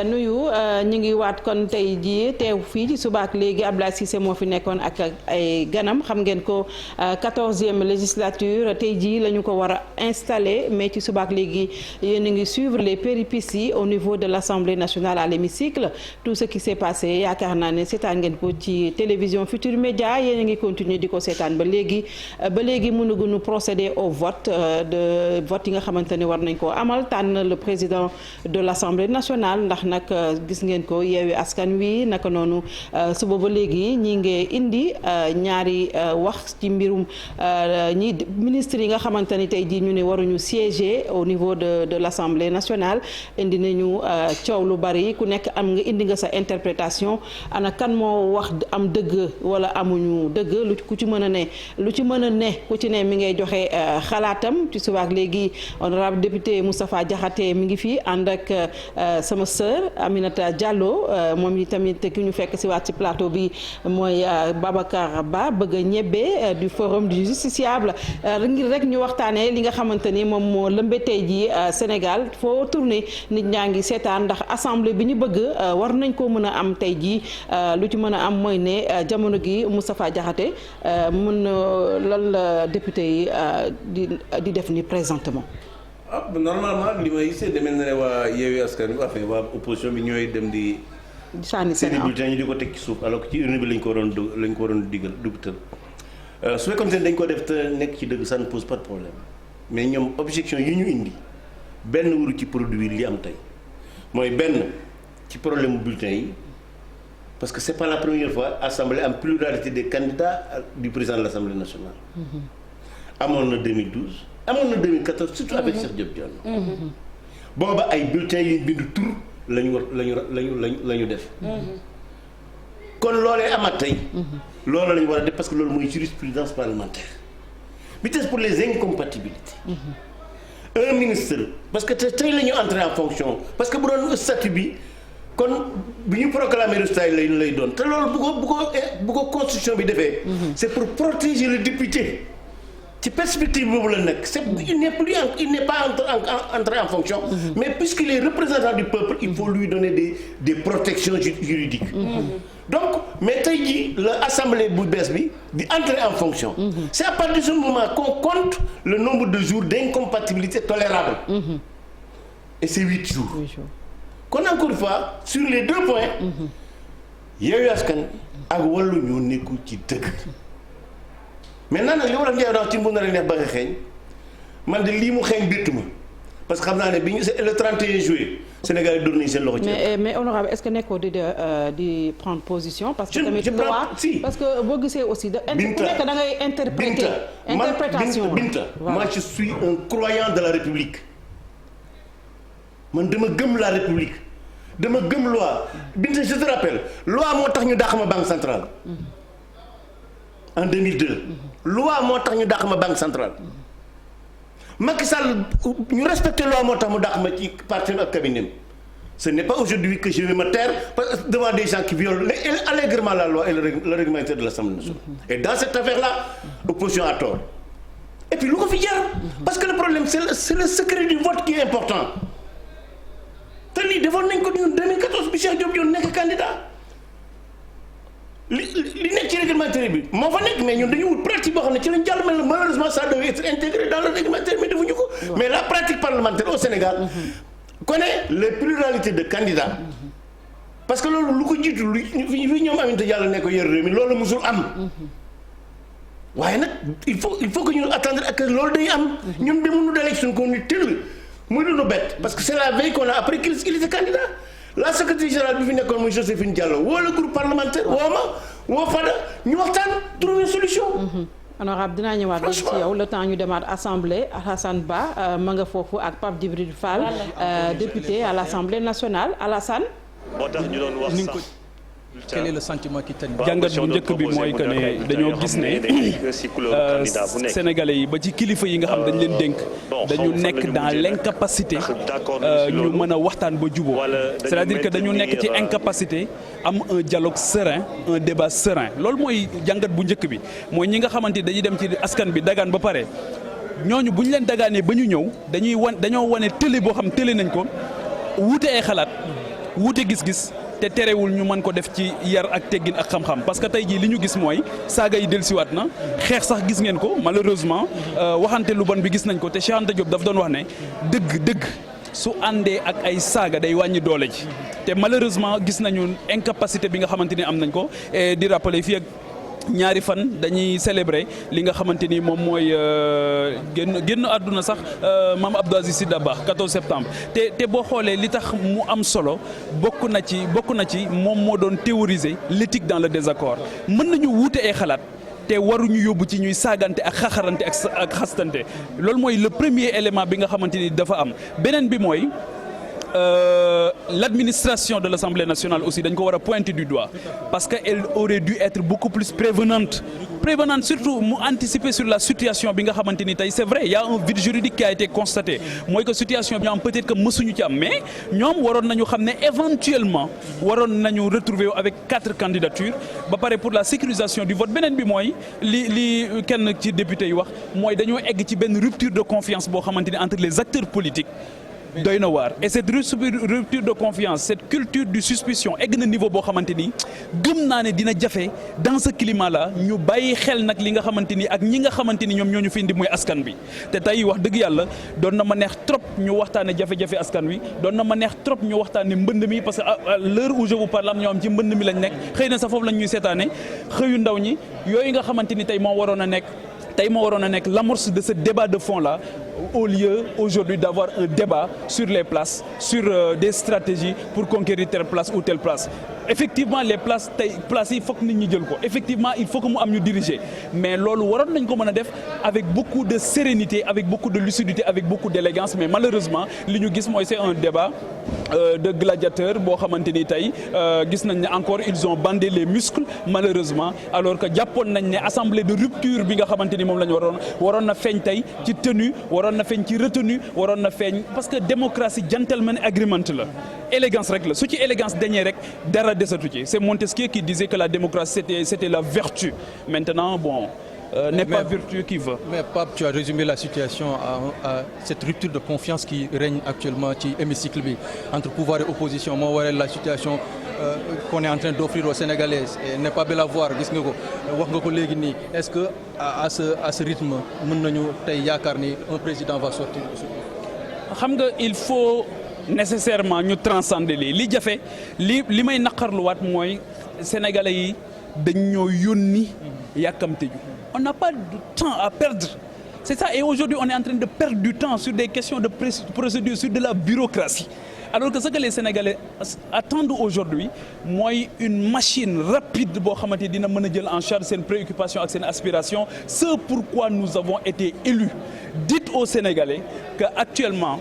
nuyu ñu ngi waat kon tey jii teew fii ci subaak léegi Abdoulaye Cissé moo fi nekkoon ak ay ganam xam ngeen ko 14e législature tey jii la ñu ko war a installé mais ci subaak léegi yéen a ngi suivre les péripéties au niveau de l'Assemblée nationale à l'hémicycle tout ce qui s'est passé yaakaar naa ne seetaan ngeen ko ci télévision Futurs Médias yéen a ngi continuer di ko seetaan ba léegi mënuguñu procéder au vote de vote yi nga xamante ne war nañ koo amal tànn le président de l'Assemblée nationale ndax nag gis ngeen ko Yewwi Askan Wi naka noonu suba ba léegi ñi ngi indi ñaari wax ci mbirum ñi ministre yi nga xamante ni tey jii ñu ne waruñu siéger au niveau de l'Assemblée nationale indi nañu coow lu bari ku nekk am nga indi nga sa interprétation ana kan moo wax am dëgg wala amuñu dëgg lu ku ci mën a ne ku ci ne mi ngay joxe xalaatam ci subaak léegi honorable député Moustapha Diakhaté mi ngi fi ànd ak sama sœur Aminata Diallo moom i tamit ki ñu fekk si waat ci plateau bi mooy Babacar Ba bëgg a ñebbe du forum du justiciable ngir rek ñu waxtaanee li nga xamante ni moom moo lëmbe tey ji Sénégal foo tourné nit ñaa ngi seetaan ndax assemblée bi ñu bëgg war nañ ko mën a am tey ji lu ci mën a am mooy ne jamono gi Moustapha Diakhaté mën lan la député yi di def ni présentement. Normalement li may gisee demee na ne waa Yewwi Askan Wi enfin waa opposition bi ñooy dem di sànni seen bulletin ñu di ko teg ci suuf alors que ci urne bi lañ ko waroon digal dugutal su fekkoon ne dañ ko def te nekk ci dëgg ça ne pose pas de problème mais ñoom objection yi ñu indi benn wuru ci produire li am tey mooy benn ci problème bulletin yi parce que c'est pas la première fois assemblée am pluralité des candidats du président de l'Assemblée nationale. amoon na 2012 amoon na 2014 surtout avec Cheikh Diop Dione. booba ay bulletins yi bindu tur la ñu def. kon loolee amaat tey. loolu la ñu war a def parce que loolu mooy jurisprudence parlementaire. bi des pour les incompatibilités. un ministre parce que tey la ñu entrer en fonction parce que bu doon statut bi kon bi ñu proclamer résultat yi lay doon te loolu bu ko constitution bi defee. c'est pour protéger le député. ci perspective boobu la nekk il n'est pas entré en fonction. Mais puisqu'il est représentant du peuple il faut lui donner des protections juridiques. Donc mais tey jii la assemblée bu bees bi di entrer en fonction. C'est à partir de ce moment qu'on compte le nombre de jours d'incompatibilité tolérable. Et c'est 8 jours. Kon encore une fois sur les deux points. Yewwi Askan ak Wallu ñoo nekkul ci dëgg. maintenant nag li war a njeew daal ci mbu na la neex ba nga xeeñ man de lii mu xeeñ bittu ma parce que xam naa ne bi ñu le 31 juillet Sénégal yi doon nañu seen loxo ci mais honorable est-ce que nekkoo di prendre position parce que tamit loi parce que boo gisee aussi ku nekk da ngay interpréter interprétation Binta moi je suis un croyant de la République man dama gëm la République dama gëm loi Binta je te rappelle loi moo tax ñu dàq ma banque centrale en 2002 loi moo tax ñu dàq ma banque centrale Macky Sall ñu respecté loi moo tax mu dàq ma ci parti ak cabinet. Ce n'est pas aujourd'hui que je vais me taire devant des gens qui violent allègrement la loi et le règlement de l'Assemblée nationale. Et dans cette affaire-là, l'opposition a tort. Et puis lu ko fi jar parce que le problème c'est le secret du vote qui est important. te lii defoon nañ ko ñun 2014 bi Cheikh Diop Dione nekk candidat. li nekk ci réglementaire bi moo fa nekk mais ñun dañu wut pratique boo xam ne ci lañ jàll mel malheureusement ça devait être intégré dans le réglementaire mais defuñu ko. Mais la pratique parlementaire au Sénégal connaît les pluralités de candidats. Parce que loolu lu ko jiitu lu fi ñoom Aminata Diallo ne ko yor réew mi loolu musul am. waaye nag il faut que ñu attendre ak loolu day am. ñun demuñu d'élection ko ni tëll muy lu nu bett parce que c'est la veille qu'on a appris qu'il était candidat. La secrétaire générale bi fi nekkoon muy Joséphine Diallo woo le groupe parlementaire woo ma woo Fada ñu waxtaan trouver une solution. honorable dinaa ñëwaat rek ci yow le temps ñu demaat assemblée Alassane Ba ma nga foofu ak Pape Djibril Fall député à l'Assemblée nationale Alassane. moo tax ñu doon wax sax. quel est le sentiment qui t'a jàngat bu njëkk bi mooy que ne dañoo gis ne sénégalais yi ba ci kilifa yi nga xam dañ leen dénk dañu nekk dans l'incapacité ñu mën a waxtaan ba juboo c'est-à-dire que dañu nekk ci incapacité am un dialogue serein un débat serein loolu mooy jàngat bu njëkk bi mooy ñi nga xamante dañuy dem ci askan bi dagaan ba pare ñooñu bu ñu leen dagaanee ba ñu ñëw dañoo wane télé boo xam télé nañ ko wuute ay xalaat wuute gis-gis te terewul ñu mën ko def ci yar ak teggin ak xam-xam parce que tey jii li ñu gis mooy saaga yi dellusiwaat na xeex sax gis ngeen ko malheureusement waxante lu bon bi gis nañ ko te Cheikh Anta Diop daf doon wax ne dëgg su àndee ak ay saaga day wàññi doole ji te malheureusement gis nañu incapacité bi nga xamante ni am nañ ko et di rappeler fii ak ñaari fan dañuy célébrer li nga xamante ni moom mooy génn àdduna sax Mame Abdou Aziz Sy Dabakh 14 septembre te boo xoolee li tax mu am solo bokk na ci moom moo doon théoriser l'éthique dans le désaccord mën nañu wuute ay xalaat te waruñu yóbbu ci ñuy saagante ak xaxarante ak xastante loolu mooy le premier élément bi nga xamante ni dafa am beneen bi mooy l'administration de l'Assemblée nationale aussi dañ ko war a pointer du doigt parce que elle aurait dû être beaucoup plus prévenante surtout mu anticiper sur la situation bi nga xamante ni tey c'est vrai il y a un vide juridique qui a été constaté mooy que situation bi ñu am peut-être que mësuñu ci am mais ñoom waroon nañu xam ne éventuellement waroon nañu retrouver avec 4 candidatures ba pare pour la sécurisation du vote beneen bi mooy li kenn ci député yi wax mooy dañoo egg ci benn rupture de confiance boo xamante ni entre les acteurs politiques doy na waar et cette rupture de confiance cette culture du suspicion egg na niveau boo xamante ni gëm naa ne dina jafe dans ce climat là ñu bàyyi xel nag li nga xamante ni ak ñi nga xamante ni ñoom ñoo ñu fi indi mooy askan bi te tey wax dëgg yàlla doon na ma neex trop ñu waxtaane jafe-jafe askan wi doon na ma neex trop ñu waxtaane mbënd mi parce que à l'heure où je vous parle am ñoo am ci mbënd mi lañ nekk xëy na sa foofu lañ ñuy seetaane xëyu ndaw ñi yooyu nga xamante ni tey moo waroon a nekk l'amorce de ce débat de fond là au lieu aujourd'hui d'avoir un débat sur les places sur des stratégies pour conquérir telle place ou telle place effectivement les places yi foog nit ñi jël ko effectivement il faut que mu am ñu diriger mais loolu waroon nañ ko mën a def avec beaucoup de sérénité avec beaucoup de lucidité avec beaucoup d'élégance mais malheureusement li ñu gis mooy c'est un débat de gladiateurs boo xamante ni tey gis nañ ne encore ils ont bandé les muscles malheureusement alors que jàppoon nañ ne assemblée de rupture bi nga xamante ni moom la ñu waroon na feeñ tey ci tenue waroon na feeñ ci retenue waroon na feeñ parce que démocratie gentleman agreement la élégance rek la su ci élégance dañee rek dara desatu ci c'est Montesquieu qui disait que la démocratie c'était la vertu maintenant bon n'est pas vertu qui veut. Mais Pape, tu as résumé la situation à cette rupture de confiance qui règne actuellement ci hémicycle bi entre pouvoir et opposition moo waral la situation qu'on est en train d'offrir aux Sénégalais et n'est pas belle à voir gis nga ko wax nga ko léegi nii est-ce que à ce rythme mën nañu tey yaakaar ni un président va sortir. xam nga il faut nécessairement ñu transcender li jafe li may naqarluwaat mooy sénégalais yi dañ ñoo yónni yàkkamte ju on n'a pas de temps à perdre c'est ça et aujourd'hui on est en train de perdre du temps sur des questions de procédure sur de la bureaucratie alors que ce que les Sénégalais attendent aujourd'hui mooy une machine rapide boo xamante ni dina mën a jël en charge seen préoccupation ak seen aspiration ce pourquoi nous avons été élus dites aux Sénégalais que actuellement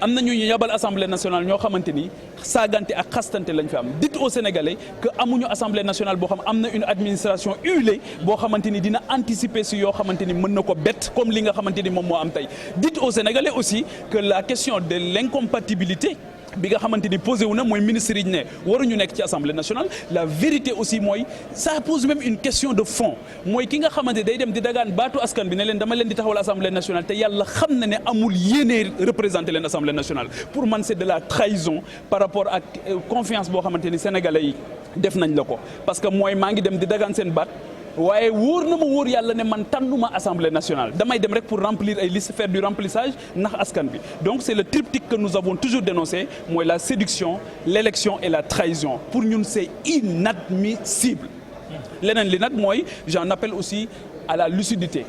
am na ñu yabal assemblée nationale ñoo xamante ni saagante ak xastante lañ fi am dites aux Sénégalais que amuñu assemblée nationale boo xam am na une administration huilée boo xamante ni dina anticiper si yoo xamante ni mën na ko bett comme li nga xamante ni moom moo am tey dites aux Sénégalais aussi que la question de l'incompatibilité bi nga xamante ni posé wu na mooy ministre yi ne waruñu nekk ci assemblée nationale la vérité aussi mooy ça pose même une question de fond mooy ki nga xamante day dem di dagaan baatu askan bi ne leen dama leen di taxawal assemblée nationale te yàlla xam na ne amul yéene représenter leen assemblée nationale pour man c'est de la trahison par rapport ak confiance boo xamante ni sénégalais yi def nañ la ko parce que mooy maa ngi dem di dagaan seen baat waaye wóor na ma wóor yàlla ne man tànnuma assemblée nationale damay dem rek pour remplir ay liste faire du remplissage ndax askan bi donc c'est le triptyque que nous avons toujours dénoncé mooy la séduction l'élection et la trahison pour ñun c'est inadmissible leneen li nag mooy j'en appelle aussi à la lucidité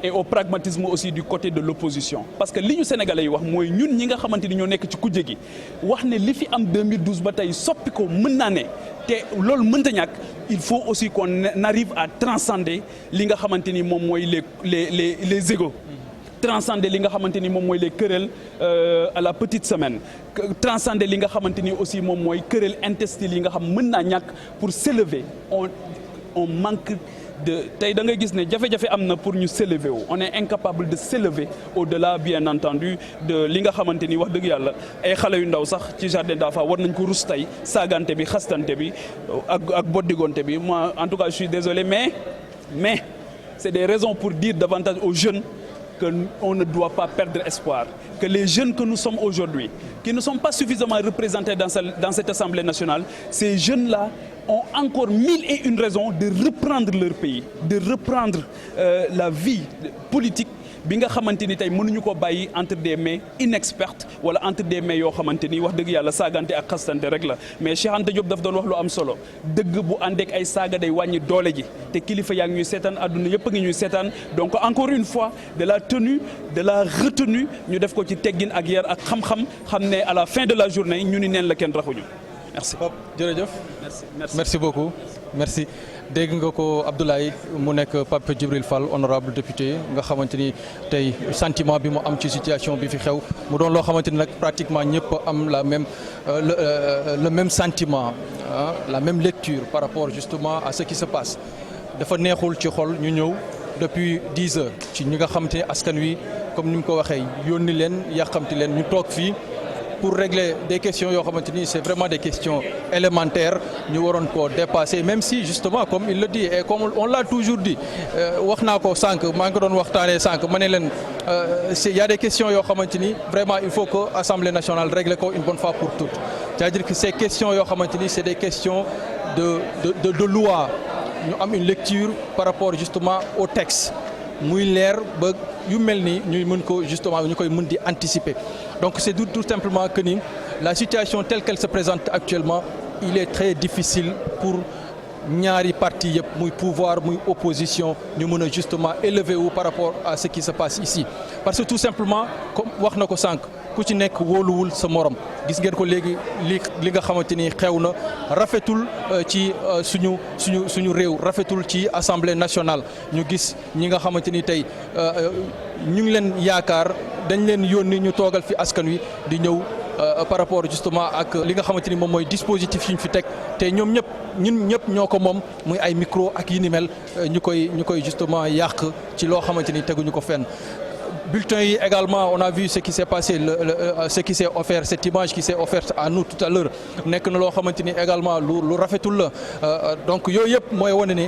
et au pragmatisme aussi du côté de l'opposition parce que li ñu sénégalais yi wax mooy ñun ñi nga xamante ni ñoo nekk ci kujje gi wax ne li fi am 2012 ba tey soppi ko mën naa ne te loolu mënta ñàkk il faut aussi qu'on arrive à transcender li nga xamante ni moom mooy les égos transcender li nga xamante ni moom mooy les querelles à la petite semaine transcender li nga xamante ni aussi moom mooy querelle intestine yi nga xam mën naa ñàkk pour s'élever on manque de tey da ngay gis ne jafe-jafe am na pour ñu s'élever wu on est incapable de s'élever au-delà bien entendu de li nga xamante ni wax dëgg yàlla ay xale yu ndaw sax ci jardin d'enfants war nañ ko rus tey saagante bi xastante bi ak boddigonte bi moi en tout cas je suis désolé mais c'est des raisons pour dire davantage aux jeunes qu'on ne doit pas perdre espoir, que les jeunes que nous sommes aujourd'hui, qui ne sont pas suffisamment représentés dans cette Assemblée nationale, ces jeunes-là ont encore 1001 raisons de reprendre leur pays, de reprendre la vie politique bi nga xamante ni tey mënuñu ko bàyyi entre des mains inexpertes wala entre des mains yoo xamante ni wax dëgg yàlla saagante ak xastante rek la mais Cheikh Anta Diop daf doon wax lu am solo dëgg bu àndeek ay saaga day wàññi doole ji te kilifa yaa ngi ñuy seetaan àdduna yëpp a ngi ñuy seetaan donc encore une fois de la tenue de la retenue ñu def ko ci teggin ak yar ak xam-xam xam ne à la fin de la journée ñu ni neen la kenn raxuñu merci. jërëjëf merci beaucoup merci. dégg nga ko Abdoulaye mu nekk Pape Djibril Fall honorable député nga xamante ni tey sentiment bi mu am ci situation bi fi xew mu doon loo xamante ni nag pratiquement ñëpp am la même le même sentiment la même lecture par rapport justement à ce qui se passe dafa neexul ci xol ñu ñëw depuis 10 heures ci ñi nga xamante ni askan wi comme ni mu ko waxee yónni leen yàqamti leen ñu toog fii pour régler des questions yoo xamante ni c'est vraiment des questions élémentaires ñu waroon koo dépasser même si justement comme il le dit et comme on l'a toujours dit wax naa ko sànq maa ngi ko doon waxtaanee sànq ma ne leen il y a des questions yoo xamante ni vraiment il faut que Assemblée nationale règle ko une bonne fois pour toutes c'est-à-dire que ces questions yoo xamante ni c'est des questions de loi ñu am une lecture par rapport justement au texte muy leer ba yu mel ni ñuy mën ko justement ñu koy mën di anticiper donc c'est tout simplement que ni la situation telle qu'elle se présente actuellement il est très difficile pour ñaari parti yëpp muy pouvoir muy opposition ñu mën a justement élever wu par rapport à ce qui se passe ici parce que tout simplement comme wax na ko sànq ku ci nekk wóoluwul sa morom gis ngeen ko léegi li nga xamante ni xew na rafetul ci suñu réew rafetul ci Assemblée nationale ñu gis ñi nga xamante ni tey ñu ngi leen yaakaar dañ leen yónni ñu toogal fi askan wi di ñëw par rapport justement ak li nga xamante ni moom mooy dispositif yi ñu fi teg te ñoom ñun ñëpp ñoo ko moom muy ay micro ak yi ni mel ñu koy justement yàq ci loo xamante ni teguñu ko fenn. Bulletin yi également on a vu ce qui s'est passé ce qui s'est offert cette image qui s'est offerte à nous tout à l'heure nekk na loo xamante ni également lu rafetul la donc yooyu yëpp mooy wane ne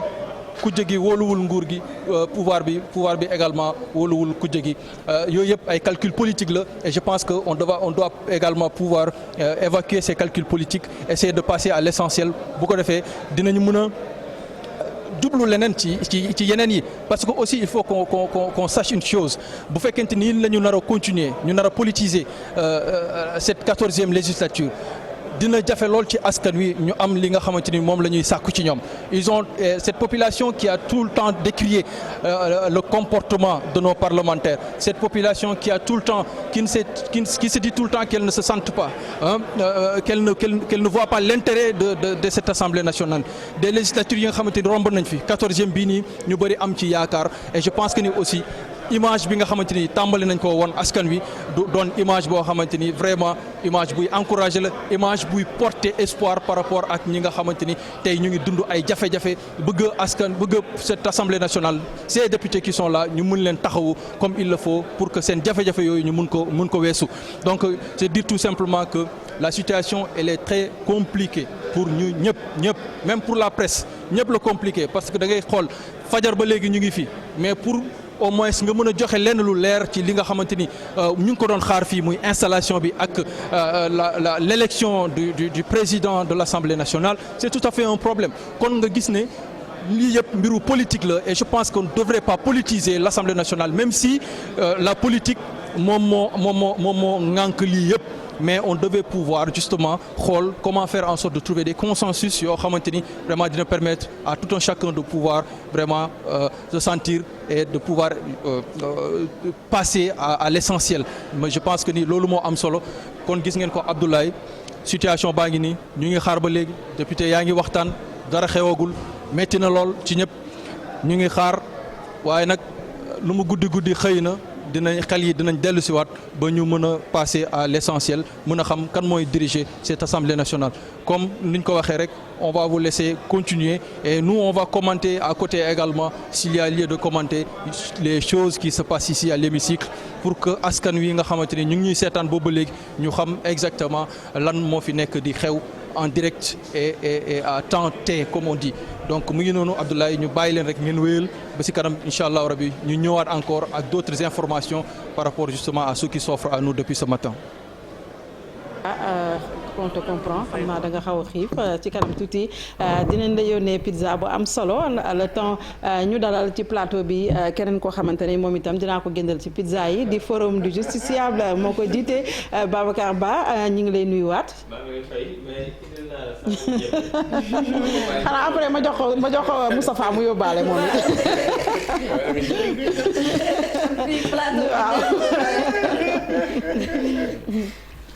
kujje gi wóoluwul nguur gi pouvoir bi également wóoluwul kujje gi yooyu yëpp ay calcul politique la et je pense que on doit également pouvoir évacuer ces calculs politiques essayer de passer à l'essentiel bu ko defee dinañu mën a jublu leneen ci yeneen yi parce que aussi il faut qu'on sache une chose bu fekkente ni la ñu nar a continuer ñu nar a politiser cette 14e législature dina jafe lool ci askan wi ñu am li nga xamante ni moom la ñuy sàkku ci ñoom ils ont cette population qui a tout le temps décrié le comportement de nos parlementaires cette population qui a tout le temps qui se dit tout le temps qu'elle ne se sente pas qu'elle ne voit pas l'intérêt de cette Assemblée nationale des législatures yi nga xamante ni romb nañ fi 14e bii nii ñu bëri am ci yaakaar et je pense que ni aussi image bi nga xamante ni tàmbali nañ ko woon askan wi du doon image boo xamante ni vraiment image buy encourager la image buy porter espoir par rapport ak ñi nga xamante ni tey ñu ngi dund ay jafe-jafe bëgg cette Assemblée nationale ces députés qui sont là ñu mën leen taxawu comme il le faut pour que seen jafe-jafe yooyu ñu mën ko weesu donc c'est dire tout simplement que la situation elle est très compliquée pour ñu ñëpp même pour la presse ñëpp la compliqué parce que da ngay xool fajar ba léegi ñu ngi fi mais pour au moins nga mën a joxe lenn lu leer ci li nga xamante ni ñu ngi ko doon xaar fii muy installation bi ak l'élection du président de l'Assemblée nationale c'est tout à fait un problème kon nga gis ne lii yëpp mbiru politique la et je pense qu'on ne devrait pas politiser l'Assemblée nationale même si la politique moom moo ŋànk lii yëpp mais on devait pouvoir justement xool comment faire en sorte de trouver des consensus yoo xamante ni vraiment dina permettre à tout un chacun de pouvoir vraiment se sentir et de pouvoir passer à l'essentiel mais je pense que ni loolu moo am solo kon gis ngeen ko Abdoulaye situation baa ngi nii ñu ngi xaar ba léegi député yaa ngi waxtaan dara xewagul metti na lool ci ñëpp ñu ngi xaar waaye nag lu mu guddi xëy na xel yi dinañ dellu siwaat ba ñu mën a passer à l'essentiel mën a xam kan mooy diriger cette Assemblée nationale comme niñ ko waxee rek on va vous laisser continuer et nous on va commenter à côté également s'il y a lieu de commenter les choses qui se passent ici à l'hémicycle pour que askan wi nga xamante ni ñu ngi ñuy seetaan boobu léegi ñu xam exactement lan moo fi nekk di xew en direct et à temps T comme on dit donc mu ngi noonu Abdoulaye ñu bàyyi leen rek ngeen wéyal ba ci kanam incha allah rabi ñu ñëwaat encore ak d'autres informations par rapport justement à ce qui s'offre à nous depuis ce matin. On te comprend xam naa da nga xaw a xiif ci kanam tuuti dinañ la yónnee pizza bu am solo le temps ñu dalal ci plateau bi keneen koo xamante ne moom itam dinaa ko gëndal ci pizza yi di forum du justiciable moo ko jiite Babacar Ba ñu ngi lay nuyuwaat. xanaa après ma jox ko Moustapha mu yóbbaale moom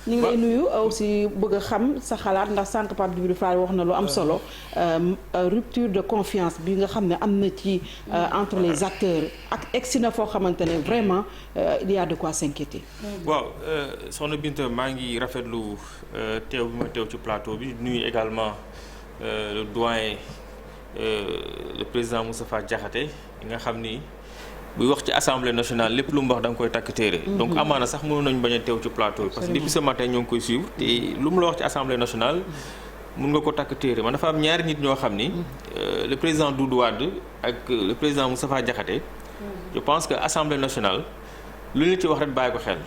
ñu ngi lay nuyu aussi bëgg a xam sa xalaat ndax sànq Pape Djibril Fall wax na lu am solo rupture de confiance bi nga xam ne am na ci entre les acteurs ak egsi na foo xamante ne vraiment il y a de quoi s'inquiéter. waaw soxna Binta maa ngi rafetlu teew bi ma teew ci plateau bi nuyu également le doyen le président Moustapha Diakhaté nga xam ni. buy wax ci assemblée nationale lépp lu mu wax da nga koy takk téere donc amaana sax mënoon nañu bañ a teew ci plateau parce que depuis ce matin ñoo ngi koy suivre te lu mu la wax ci assemblée nationale mun nga ko takk téere man dafa am ñaari nit ñoo xam ni le président Doudou Wade ak le président Moustapha Diakhaté je pense que assemblée nationale lu ñu ci wax rek bàyyi ko xel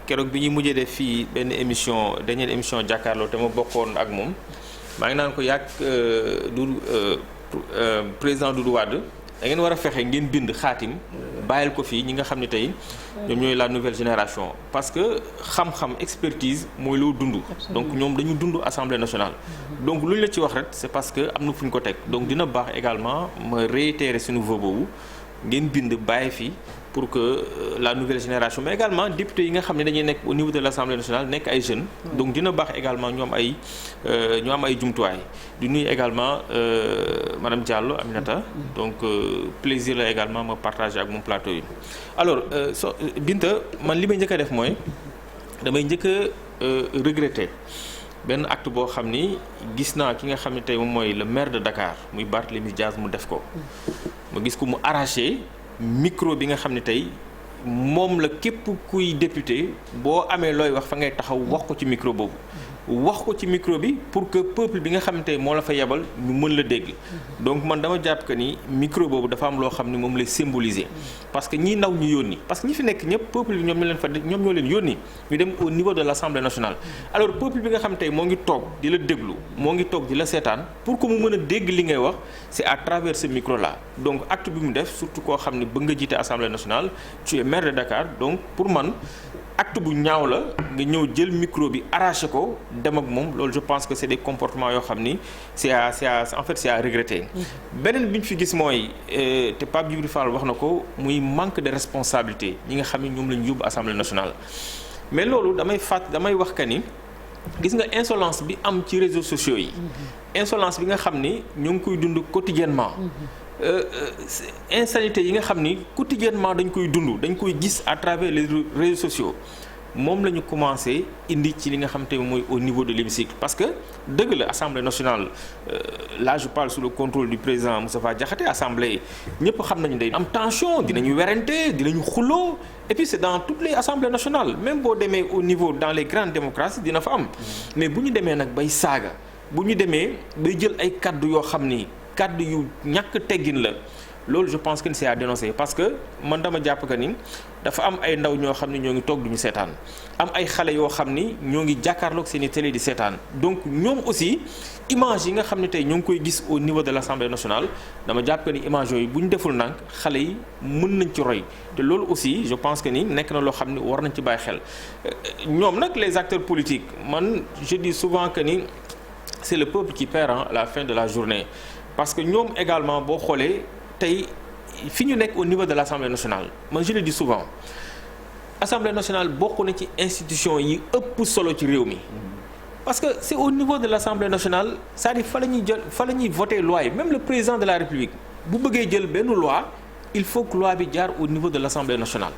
keroog bi ñuy mujjee def fii benn émission dernière émission jàkkaarloo te ma bokkoon ak moom maa ngi naan ko yàgg président Doudou Wade da ngeen war a fexe ngeen bind xaatim bàyyil ko fii ñi nga xam ne tey ñoom ñooy la nouvelle génération parce que xam-xam expertise mooy loo dund donc ñoom dañu dund assemblée nationale donc lu ñu la ci wax rek c'est parce que am na fu ñu ko teg donc dina baax également ma réitérer ce nouveau boobu ngeen bind bàyyi fii pour que la nouvelle génération mais également député yi nga xam ne dañuy nekk au niveau de l'Assemblée nationale nekk ay jeunes donc dina baax également ñu am ay jumtuwaay di nuyu également madame Diallo Aminata donc plaisir la également ma partager ak moom plateau yi alors Binta man li may njëkk a def mooy damay njëkk a regretter benn acte boo xam ni gis naa ki nga xam ne tey moom mooy le maire de Dakar muy Barthélémy Dias mu def ko ma gis ko mu arraché micro bi nga xam ne tey moom la képp kuy député boo amee looy wax fa ngay taxaw wax ko ci micro boobu wax ko ci micro bi pour que peuple bi nga xam ne tey moo la fa yebal ñu mën la dégg donc man dama jàpp que ni micro boobu dafa am loo xam ne moom lay symboliser parce que ñi ndaw ñu yónni parce que ñi fi nekk ñëpp peuple bi ñoom ñoo leen yónni ñu dem au niveau de l'Assemblée nationale alors peuple bi nga xam ne tey moo ngi toog di la déglu moo ngi toog di la seetaan pour que mu mën a dégg li ngay wax c'est à travers ce micro là donc acte bi mu def surtout koo xam ne bëgg nga jiite Assemblée nationale tu es maire de Dakar donc pour man acte bu ñaaw la nga ñëw jël micro bi arraché ko dem ak moom loolu je pense que c'est des comportements yoo xam ni c'est à regretter. beneen bi ñu fi gis mooy te Pape Djibril Fall wax na ko muy manque de responsabilité ñi nga xam ni ñoom la ñu yóbbu Assemblée nationale. mais loolu damay wax que ni gis nga insolence bi am ci réseaux sociaux yi. insolence bi nga xam ni ñoo ngi koy dund quotidiennement. insanité yi nga xam ni quotidiennement dañ koy dund dañ koy gis à travers les réseaux sociaux moom la ñu commencé indi ci li nga xam te mooy au niveau de l'hémicycle parce que dëgg la Assemblée nationale là je parle sous le contrôle du président Moustapha Diakhaté Assemblée ñëpp xam nañu day am tension dinañu werante dinañu xuloo et puis c'est dans toutes les assemblées nationales même boo demee au niveau dans les grandes démocraties dina fa am mais bu ñu demee nag bay saaga bu ñu demee bay jël ay kaddu yoo xam ni kaddu yu ñàkk teggin la loolu je pense que c'est à dénoncer parce que man dama jàpp que ni dafa am ay ndaw ñoo xam ne ñoo ngi toog duñu seetaan am ay xale yoo xam ni ñoo ngi jàkkaarloog seeni télé di seetaan donc ñoom aussi image yi nga xam ne tey ñoo ngi koy gis au niveau de l'Assemblée nationale dama jàpp que ni image yooyu bu ñu deful ndànk xale yi mën nañ ci roy te loolu aussi je pense que ni nekk na loo xam ne war nañ ci bàyyi xel ñoom nag les acteurs politiques man je dis souvent que ni c'est le peuple qui perd à la fin de la journée parce que ñoom également boo xoolee tey fi ñu nekk au niveau de l'Assemblée nationale man je le dis souvent Assemblée nationale bokk na ci institution yi ëpp solo ci réew mi parce que c'est au niveau de l'Assemblée nationale c'est-à-dire fa la ñuy voter loi yi même le président de la République bu bëggee jël benn loi il faut que loi bi jaar au niveau de l'Assemblée nationale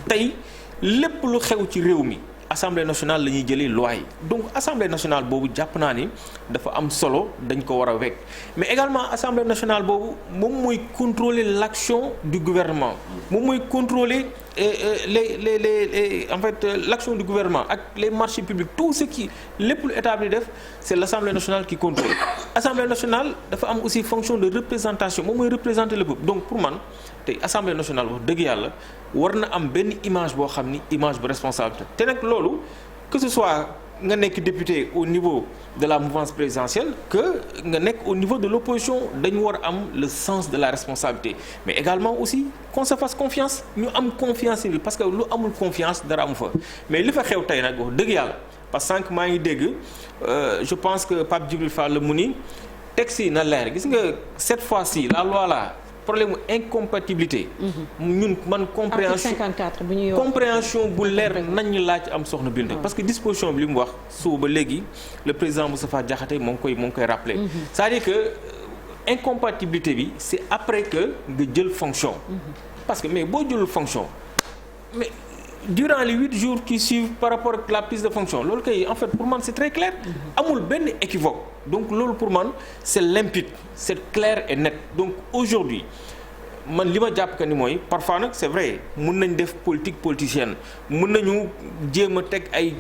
tey lépp lu xew ci réew mi Assemblée nationale la ñuy jëlee loi yi donc Assemblée nationale boobu jàpp naa ni dafa am solo dañ ko war a wekk mais également Assemblée nationale boobu moom mooy contrôler l'action du gouvernement moom mooy contrôler en fait l'action du gouvernement ak les marchés publics tout ce qui lépp lu état bi def c'est l'Assemblée nationale qui contrôle. Assemblée nationale dafa am aussi fonction de représentation moom mooy représenter le peuple donc pour man tey Assemblée nationale wax dëgg yàlla war na am benn image boo xam ni image bu responsabilité te nag loolu que ce soit nga nekk député au niveau de la mouvance présidentielle que nga nekk au niveau de l'opposition dañu war a am le sens de la responsabilité mais également aussi qu'on se fasse confiance ñu am confiance bi parce que lu amul confiance dara amu fa mais li fa xew tey nag wax dëgg yàlla parce que sànq maa ngi dégg je pense que Pape Djibril Fall la mu ni texte yi na leer gis nga cette fois-ci la loi là problème incompatibilité. ñun man compréhension 54 bu ñuy compréhension bu leer nañ laaj am soxna Binta parce que disposition bi li mu wax suba ba léegi le président Moustapha Diakhaté moo ngi koy rappelé. c'est-à-dire que incompatibilité bi c'est après que nga jël fonction. parce que mais boo jëlul fonction mais durant les 8 jours qui suivent par rapport ak la prise de fonction loolu kay en fait pour man c'est très clair. amul benn équivoque. donc loolu pour man c'est limpide c'est clair et net donc aujourd'hui man li ma jàpp que ni mooy parfois nag c'est vrai mun nañ def politique politicienne mun nañu jéem a teg ay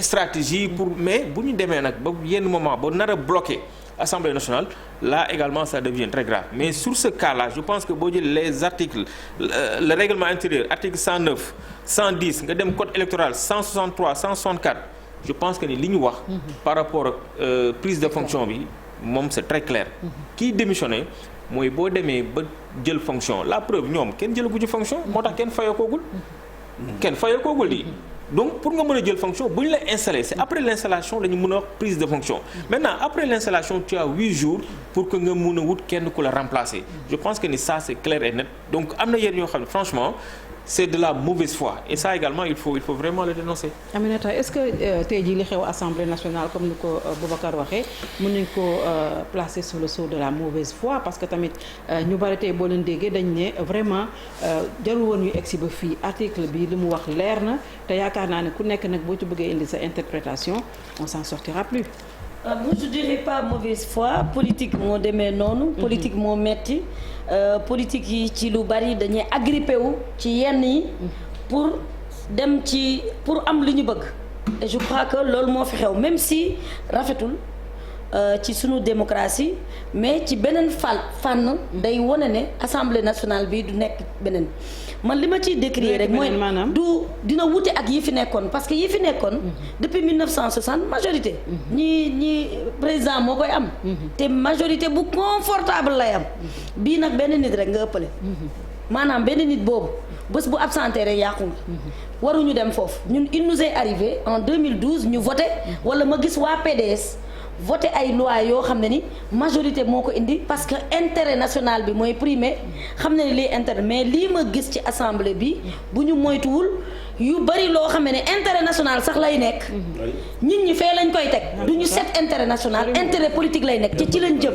stratégie pour mais bu ñu demee nag ba yenn moment ba nar a bloquer Assemblée nationale là également ça devient très grave mais sur ce cas-là je pense que boo jëlee les articles le règlement intérieur article 109 110 nga dem code électoral 163 164 je pense que ni li ñu wax par rapport ak prise de fonction bi moom c'est très clair kii démissionné mooy boo demee ba jël fonction la preuve ñoom kenn jëlagu ci fonction moo tax kenn fayekoogul di donc pour nga mën a jël fonction bu ñu la installer c'est après l'installation dañu mën a wax prise de fonction maintenant après l'installation tu as 8 jours pour que nga mën a wut kenn ku la remplacer je pense que ni ça c'est clair et net donc am na yenn yoo xam ne franchement c'est de la mauvaise foi et ça également il faut vraiment le dénoncer. Aminata est-ce que tey jii li xew Assemblée nationale comme ni ko Boubacar waxee mën nañ ko placer sous le sceau de la mauvaise foi parce que tamit ñu bari tey boo leen déggee dañ ne vraiment jarul woon ñu egsi ba fii article bi li mu wax leer na te yaakaar naa ne ku nekk nag boo ci bëggee indi sa interprétation on s'en sortira plus. Moi je dirais pas mauvaise foi politique moo demee noonu. politique moo metti politique yi ci lu bari dañuy agrippé wu ci yenn yi pour dem ci pour am li ñu bëgg et je crois que loolu moo fi xew même si rafetul ci sunu démocratie mais ci beneen fànn day wone ne Assemblée nationale bi du nekk beneen man li ma ciy décrire rek mooy du dina wute ak yi fi nekkoon parce que yi fi nekkoon depuis 1960 majorité ñi président moo koy am te majorité bu confortable lay am bii nag benn nit rek nga ëppale maanaam benn nit boobu bés bu absenté rek yàqu nga waruñu dem foofu ñun il nous est arrivé en 2012 ñu voté wala ma gis waa PDS voté ay loi yoo xam ne ni majorité moo ko indi parce que intérêt national bi mooy primé xam ne ni lii intérêt mais lii ma gis ci assemblée bi bu ñu moytuwul yu bari loo xam ne intérêt national sax lay nekk nit ñi fee lañ koy teg du ñu set intérêt national intérêt politique lay nekk ci lañ jëm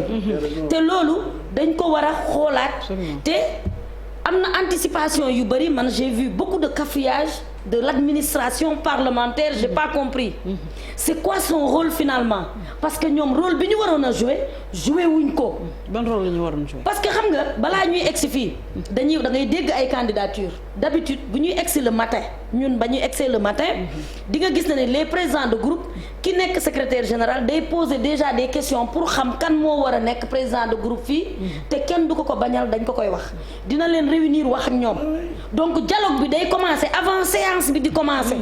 te loolu dañ ko war a xoolaat te am na anticipation yu bari man j'ai vu beaucoup de cafouillage de l'administration parlementaire j'ai pas compris c'est quoi son rôle finalement parce que ñoom rôle bi ñu waroon a jouer wuñ ko. ban rôle la ñu waroon jouer. parce que xam nga balaa ñuy egsi fii da ngay dégg ay candidature d'habitude bu ñuy egsi le matin ñun ba ñuy egsi le matin di nga gis ne les présidents de groupe ki nekk secrétaire général day poser déjà des questions pour xam kan moo war a nekk président de groupe fii te kenn du ko bañal dañ ko koy wax dina leen réunir wax ak ñoom donc dialogue bi day commencer avant séance bi di commencer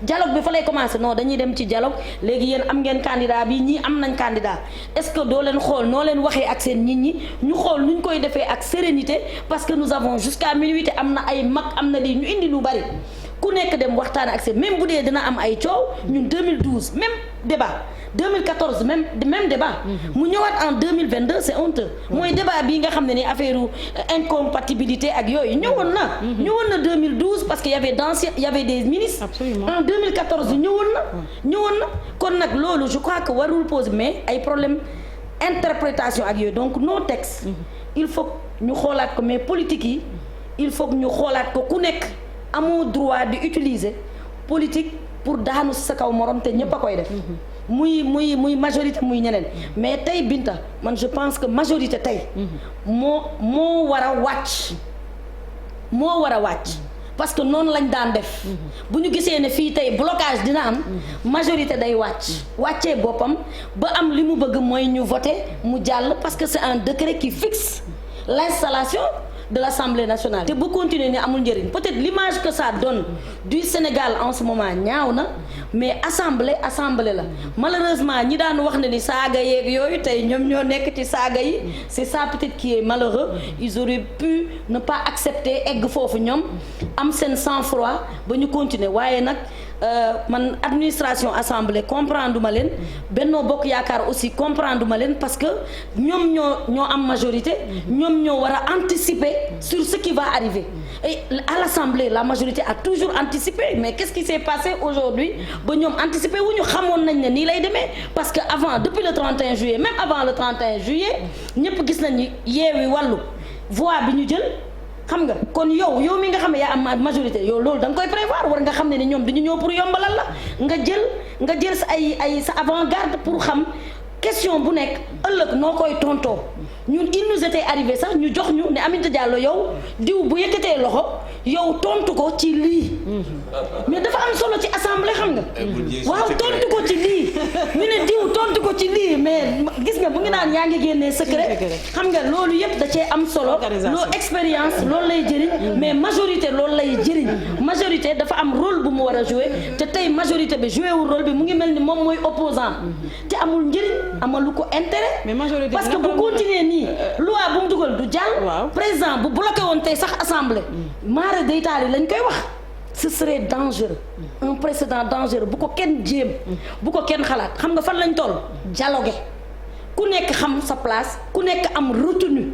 dialogue bi fa lay commencer non dañuy dem ci dialogue léegi yéen am ngeen candidat bi ñii am nañ candidat est-ce que doo leen xool noo leen waxee ak seen nit ñi ñu xool nuñ koy defee ak sérénité parce que nous avons jusqu'à minuit te am na ay mag am na lii ñu indi lu bari ku nekk dem waxtaan ak seen même bu dee dina am ay coow ñun 2012 même débat 2014 même débat mu ñëwaat en 2022 c'est honteux mooy débat bii nga xam ne ni affaire incompatibilité ak yooyu ñëwoon na 2012 parce que y avait des ministres. Absolument. En 2014 ñëwoon na kon nag loolu je crois que warul poser mais ay problème interprétation ak yooyu donc nos textes il faut ñu xoolaat ko mais politique yi il faut ñu xoolaat ko ku nekk amoo droit di utiliser politique pour daanu sa kaw morom te ñépp a koy def muy majorité muy ñeneen mais tey Binta man je pense que majorité tey moo war a wàcc parce que noonu lañ daan def bu ñu gisee ne fii tey blocage dina am majorité day wàccee boppam ba am li mu bëgg mooy ñu voter mu jàll parce que c'est un décret qui fixe l'installation de l'Assemblée nationale te bu continuer ni amul njëriñ peut-être l'image que ça donne du Sénégal en ce moment ñaaw na mais assemblée la malheureusement ñi daan wax ne ni saaga yeeg yooyu tey ñoom ñoo nekk ci saaga yi c'est ça peut-être qui est malheureux ils auraient pu ne pas accepter egg foofu ñoom am seen sang-froid ba ñu continuer waaye nag man administration assemblée comprendre ma leen Benno Bokk Yaakaar aussi comprendre ma leen parce que ñoom ñoo am majorité ñoom ñoo war a anticiper sur ce qui va arriver et à l'assemblée la majorité a toujours anticipé mais qu'est-ce qui s'est passé aujourd'hui ba ñoom anticiper wu ñu xamoon nañ ne nii lay demee parce que avant depuis le 31 juillet même avant le 31 juillet ñëpp gis nañ ni Yewwi Wallu voix bi ñu jël xam nga kon yow mi nga xam ne yaa am majorité yow loolu da nga koy prévoir war nga xam ne ni ñoom dañu ñëw pour yombalal la nga jël sa ay sa avant-garde pour xam question bu nekk ëllëg noo koy tontoo ñun il nous était arrivé sax ñu jox ñu ne Aminata Diallo yow diw bu yëkkatee loxo yow tontu ko ci lii mais dafa am solo ci assemblée xam nga waaw tontu ko ci lii ñu ne diw tontu ko ci lii mais gis nga bu ngi naan yaa ngi génnee secret xam nga loolu yëpp da cee am solo loolu expérience loolu lay jëriñ mais majorité loolu lay jëriñ majorité dafa am rôle bu mu war a jouer te tey majorité bi joué wul rôle bi mu ngi mel ni moom mooy opposant te amul njëriñ amalu ko intérêt parce que bu continuer nii loi bu mu dugal du jàll président bu bloqué woon tey sax assemblée maara deytaal yi lañ koy wax ce serait dangereux un précédent dangereux bu ko kenn jéem bu ko kenn xalaat xam nga fan lañ toll dialogue ku nekk xam sa place ku nekk am retenue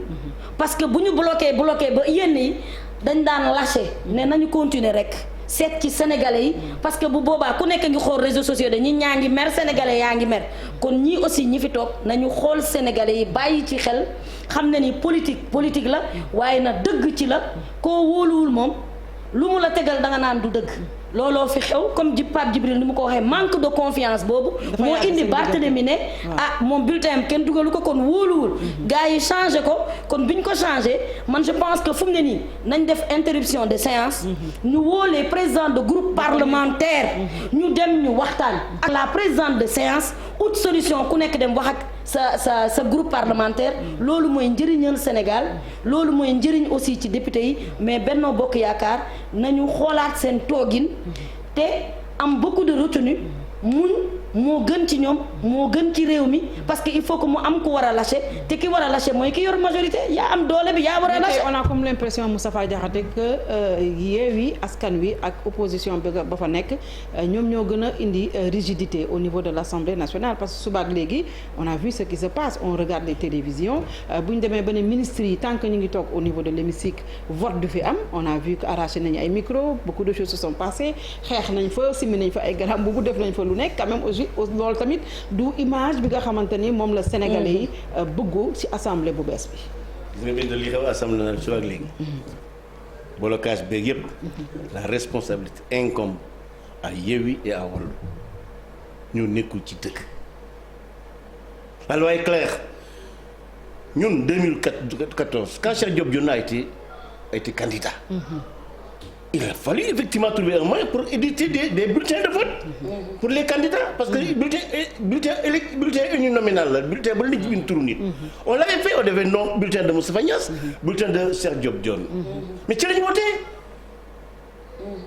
parce que bu ñu bloqué ba yenn yi dañ daan lâché ne nañu continuer rek seet ci sénégalais yi parce que bu boobaa ku nekk ngi xool réseaux sociaux de ñi ñaa ngi mer sénégalais yaa ngi mer kon ñii aussi ñi fi toog nañu xool sénégalais yi bàyyi ci xel xam ne ni politique la waaye na dëgg ci la koo wóoluwul moom lu mu la tegal da nga naan du dëgg looloo fi xew comme Pape Djibril ni mu ko waxee manque de confiance boobu moo indi Barthélémy ne moom bulletin am kenn dugalu ko kon wóoluwul gars yi changé ko kon bi ñu ko changé man je pense que fu mu ne nii nañ def interruption de séance ñu woo les présidents de groupe parlementaire ñu dem ñu waxtaan ak la présidente de séance ut solution ku nekk dem wax ak sa groupe parlementaire loolu mooy njëriñal Sénégal loolu mooy njëriñ aussi ci député yi mais Benno Bokk Yaakaar nañu xoolaat seen toogin te am beaucoup de retenue muñ moo gën ci ñoom moo gën ci réew mi parce que il faut que mu am ku war a lâcher te ki war a lâcher mooy ki yor majorité yaa am doole bi yaa war a lâcher. on a comme l'impression Moustapha Diakhaté que Yewwi Askan Wi ak opposition bi ba fa nekk ñoom ñoo gën a indi rigidité au niveau de l'Assemblée nationale parce que subaak léegi on a vu ce qui se passe on regarde les télévisions bu ñu demee ba ne ministres yi tant que ñu ngi toog au niveau de l'hémicycle vote du fi am on a vu que arraché nañu ay micros beaucoup de choses se sont passées xeex nañ fa simi nañ fa ay garam bu def nañ fa lu nekk quand même aussi loolu tamit du image bi nga xamante ni moom la sénégalais yi bëggu ci assemblée bu bees bi. gis nga bind li xew assemblée nationale su ak léegi. blocage beeg yëpp. la responsabilité incombe à Yewwi et à Wallu ñu nekkul ci dëkk. la loi est claire ñun 2014 quand Cheikh Diop Dione a été candidat. Il a fallu effectivement trouver un moyen pour éditer des bulletins de vote pour les candidats parce que bulletin uninominal la bulletin ba nit ñi bind turu nit. On l'avait fait, on devait non bulletin de Moustapha Niasse, bulletin de Cheikh Diop Dione. Mais ci lañu voté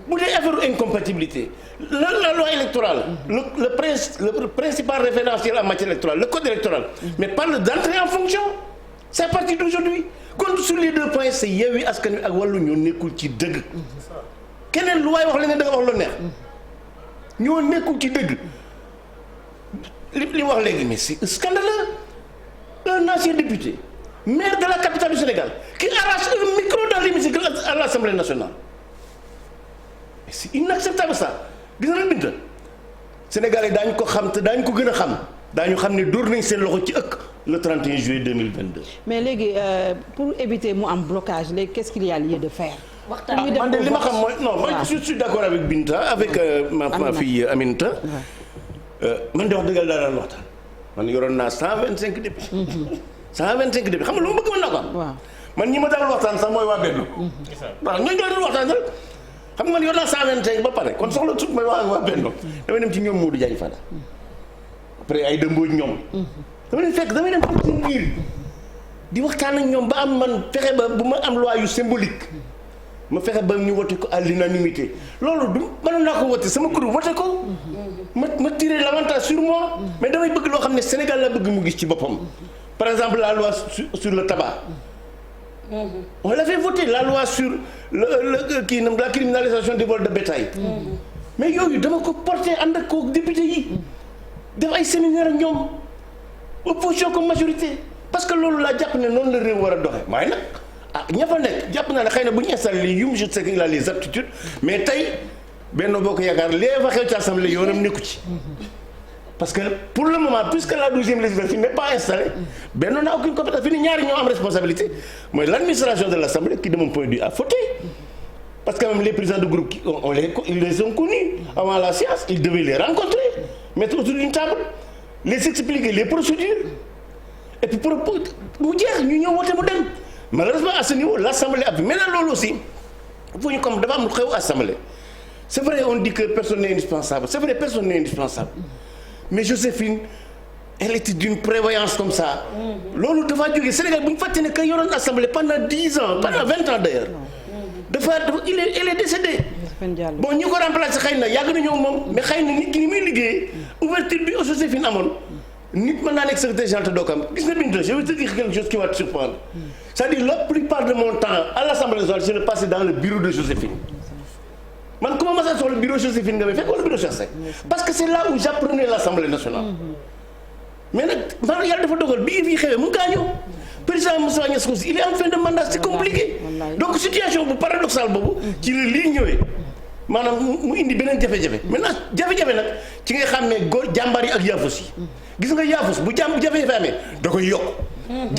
bu dee affaire incompatibilité la loi électorale le principal référentiel en matière électorale le code électoral mais parle d'entrée en fonction c'est à partir d'aujourd'hui kon sur les deux points c'est Yewwi Askan Wi ak Wallu ñoo nekkul ci dëgg keneen lu waay wax la ne da nga wax lu neex ñoo nekkul ci dëgg li wax léegi mais c'est scandaleux un ancien député maire de la capitale du Sénégal qui arrache un micro dans l'hémicycle à l'Assemblée nationale mais c'est inacceptable ça gis nga Binta Sénégalais daañu ko xam te daañu ko gën a xam daañu xam ne dóor nañ seen loxo ci ëkk le 31 juillet 2022. mais léegi pour éviter mu am blocage léegi qu'est-ce qu'il y a lieu de faire. waxtaan man de li ma xam mooy non moi je suis d'accord avec Binta avec ma fille Aminata. man de wax dëgg daal daan waxtaan. man yoroon naa 125 députés. 125 députés xam nga lu ma bëgg mën naa ko am. waaw man ñi ma daal waxtaan sax mooy waa Benno. waaw ñooñu doon waxtaan rek xam nga man yor naa 125 ba pare kon soxla tut may waa Benno damay dem ci ñoom Modou Diagne Fada après ay dëmbooj ñoom damay dem ci seen biir di waxtaan ak ñoom ba am man fexe ba bu ma am loi yu symbolique ma fexe ba ñu wote ko à l'unanimité loolu du mënoon naa ko wote sama groupe wote ko ma tirer l'avantage sur moi mais damay bëgg loo xam ne Sénégal la bëgg mu gis ci boppam par exemple la loi sur le tabac on l'avait voté la loi sur la criminalisation des vols de bétail mais yooyu dama ko porté ànd ak ko député yi def ay séminaire ak ñoom opposition comme majorité parce que loolu laa jàpp ne noonu la réew war a doxe waaye nag ña fa nekk jàpp naa ne xëy na bu ñu installé lii yum je sais qu'il a les aptitudes mais tey Benno Bokk Yaakaar lee fa xew ci assemblée yoonam nekku ci parce que pour le moment puisque la 12e législature n'est pas installée Benno n'a aucune compétence fi ni ñaari ñoo am responsabilité mooy l'administration de l'Assemblée qui de mon point de vue a fauté parce que même les présidents de groupe ils les ont connus avant la séance ils devaient les rencontrer mettre autour d'une table les expliquer les procédures et puis pour mu jeex ñu ñëw wote mu dem malheureusement à ce niveau l'Assemblée a maintenant loolu aussi fu ñu comme dafa am lu xew Assemblée c'est vrai on dit que personne n'est indispensable c'est vrai personne n'est indispensable mais Joséphine elle était d'une prévoyance comme ça loolu dafa jógee Sénégal bu ñu fàtte ne que yoroon Assemblée pendant 10 ans pendant 20 ans d'ailleurs elle est décédée bon ñi ko remplacé xëy na yàgg na ñëw moom mais xëy na nit ki ni muy liggéeyee ouverture bi Joséphine amoon nit mën naa nekk secrétaire général te doo ko am gis nga Binta je vais te dire quelque chose qui va te surprendre c'est-à-dire la plupart de mon temps à l'Assemblée nationale je le passais dans le bureau de Joséphine man comment ma saa soxla bureau Joséphine nga may fekk wala bureau Cheikh Seck parce que c'est là où j'apprenais l'Assemblée nationale mais nag man yàlla dafa dogal bi fii xewee mu gaañoo président Moussa Niasse aussi il est en fin de mandat c'est compliqué donc situation bu paradoxale boobu ci la lii ñëwee maanaam mu indi beneen jafe-jafe maintenant jafe-jafe nag ci ngay xam ne góor jàmbaar yi ak yaafus yi gis nga yaafus bu jafe-jafe amee da koy yokk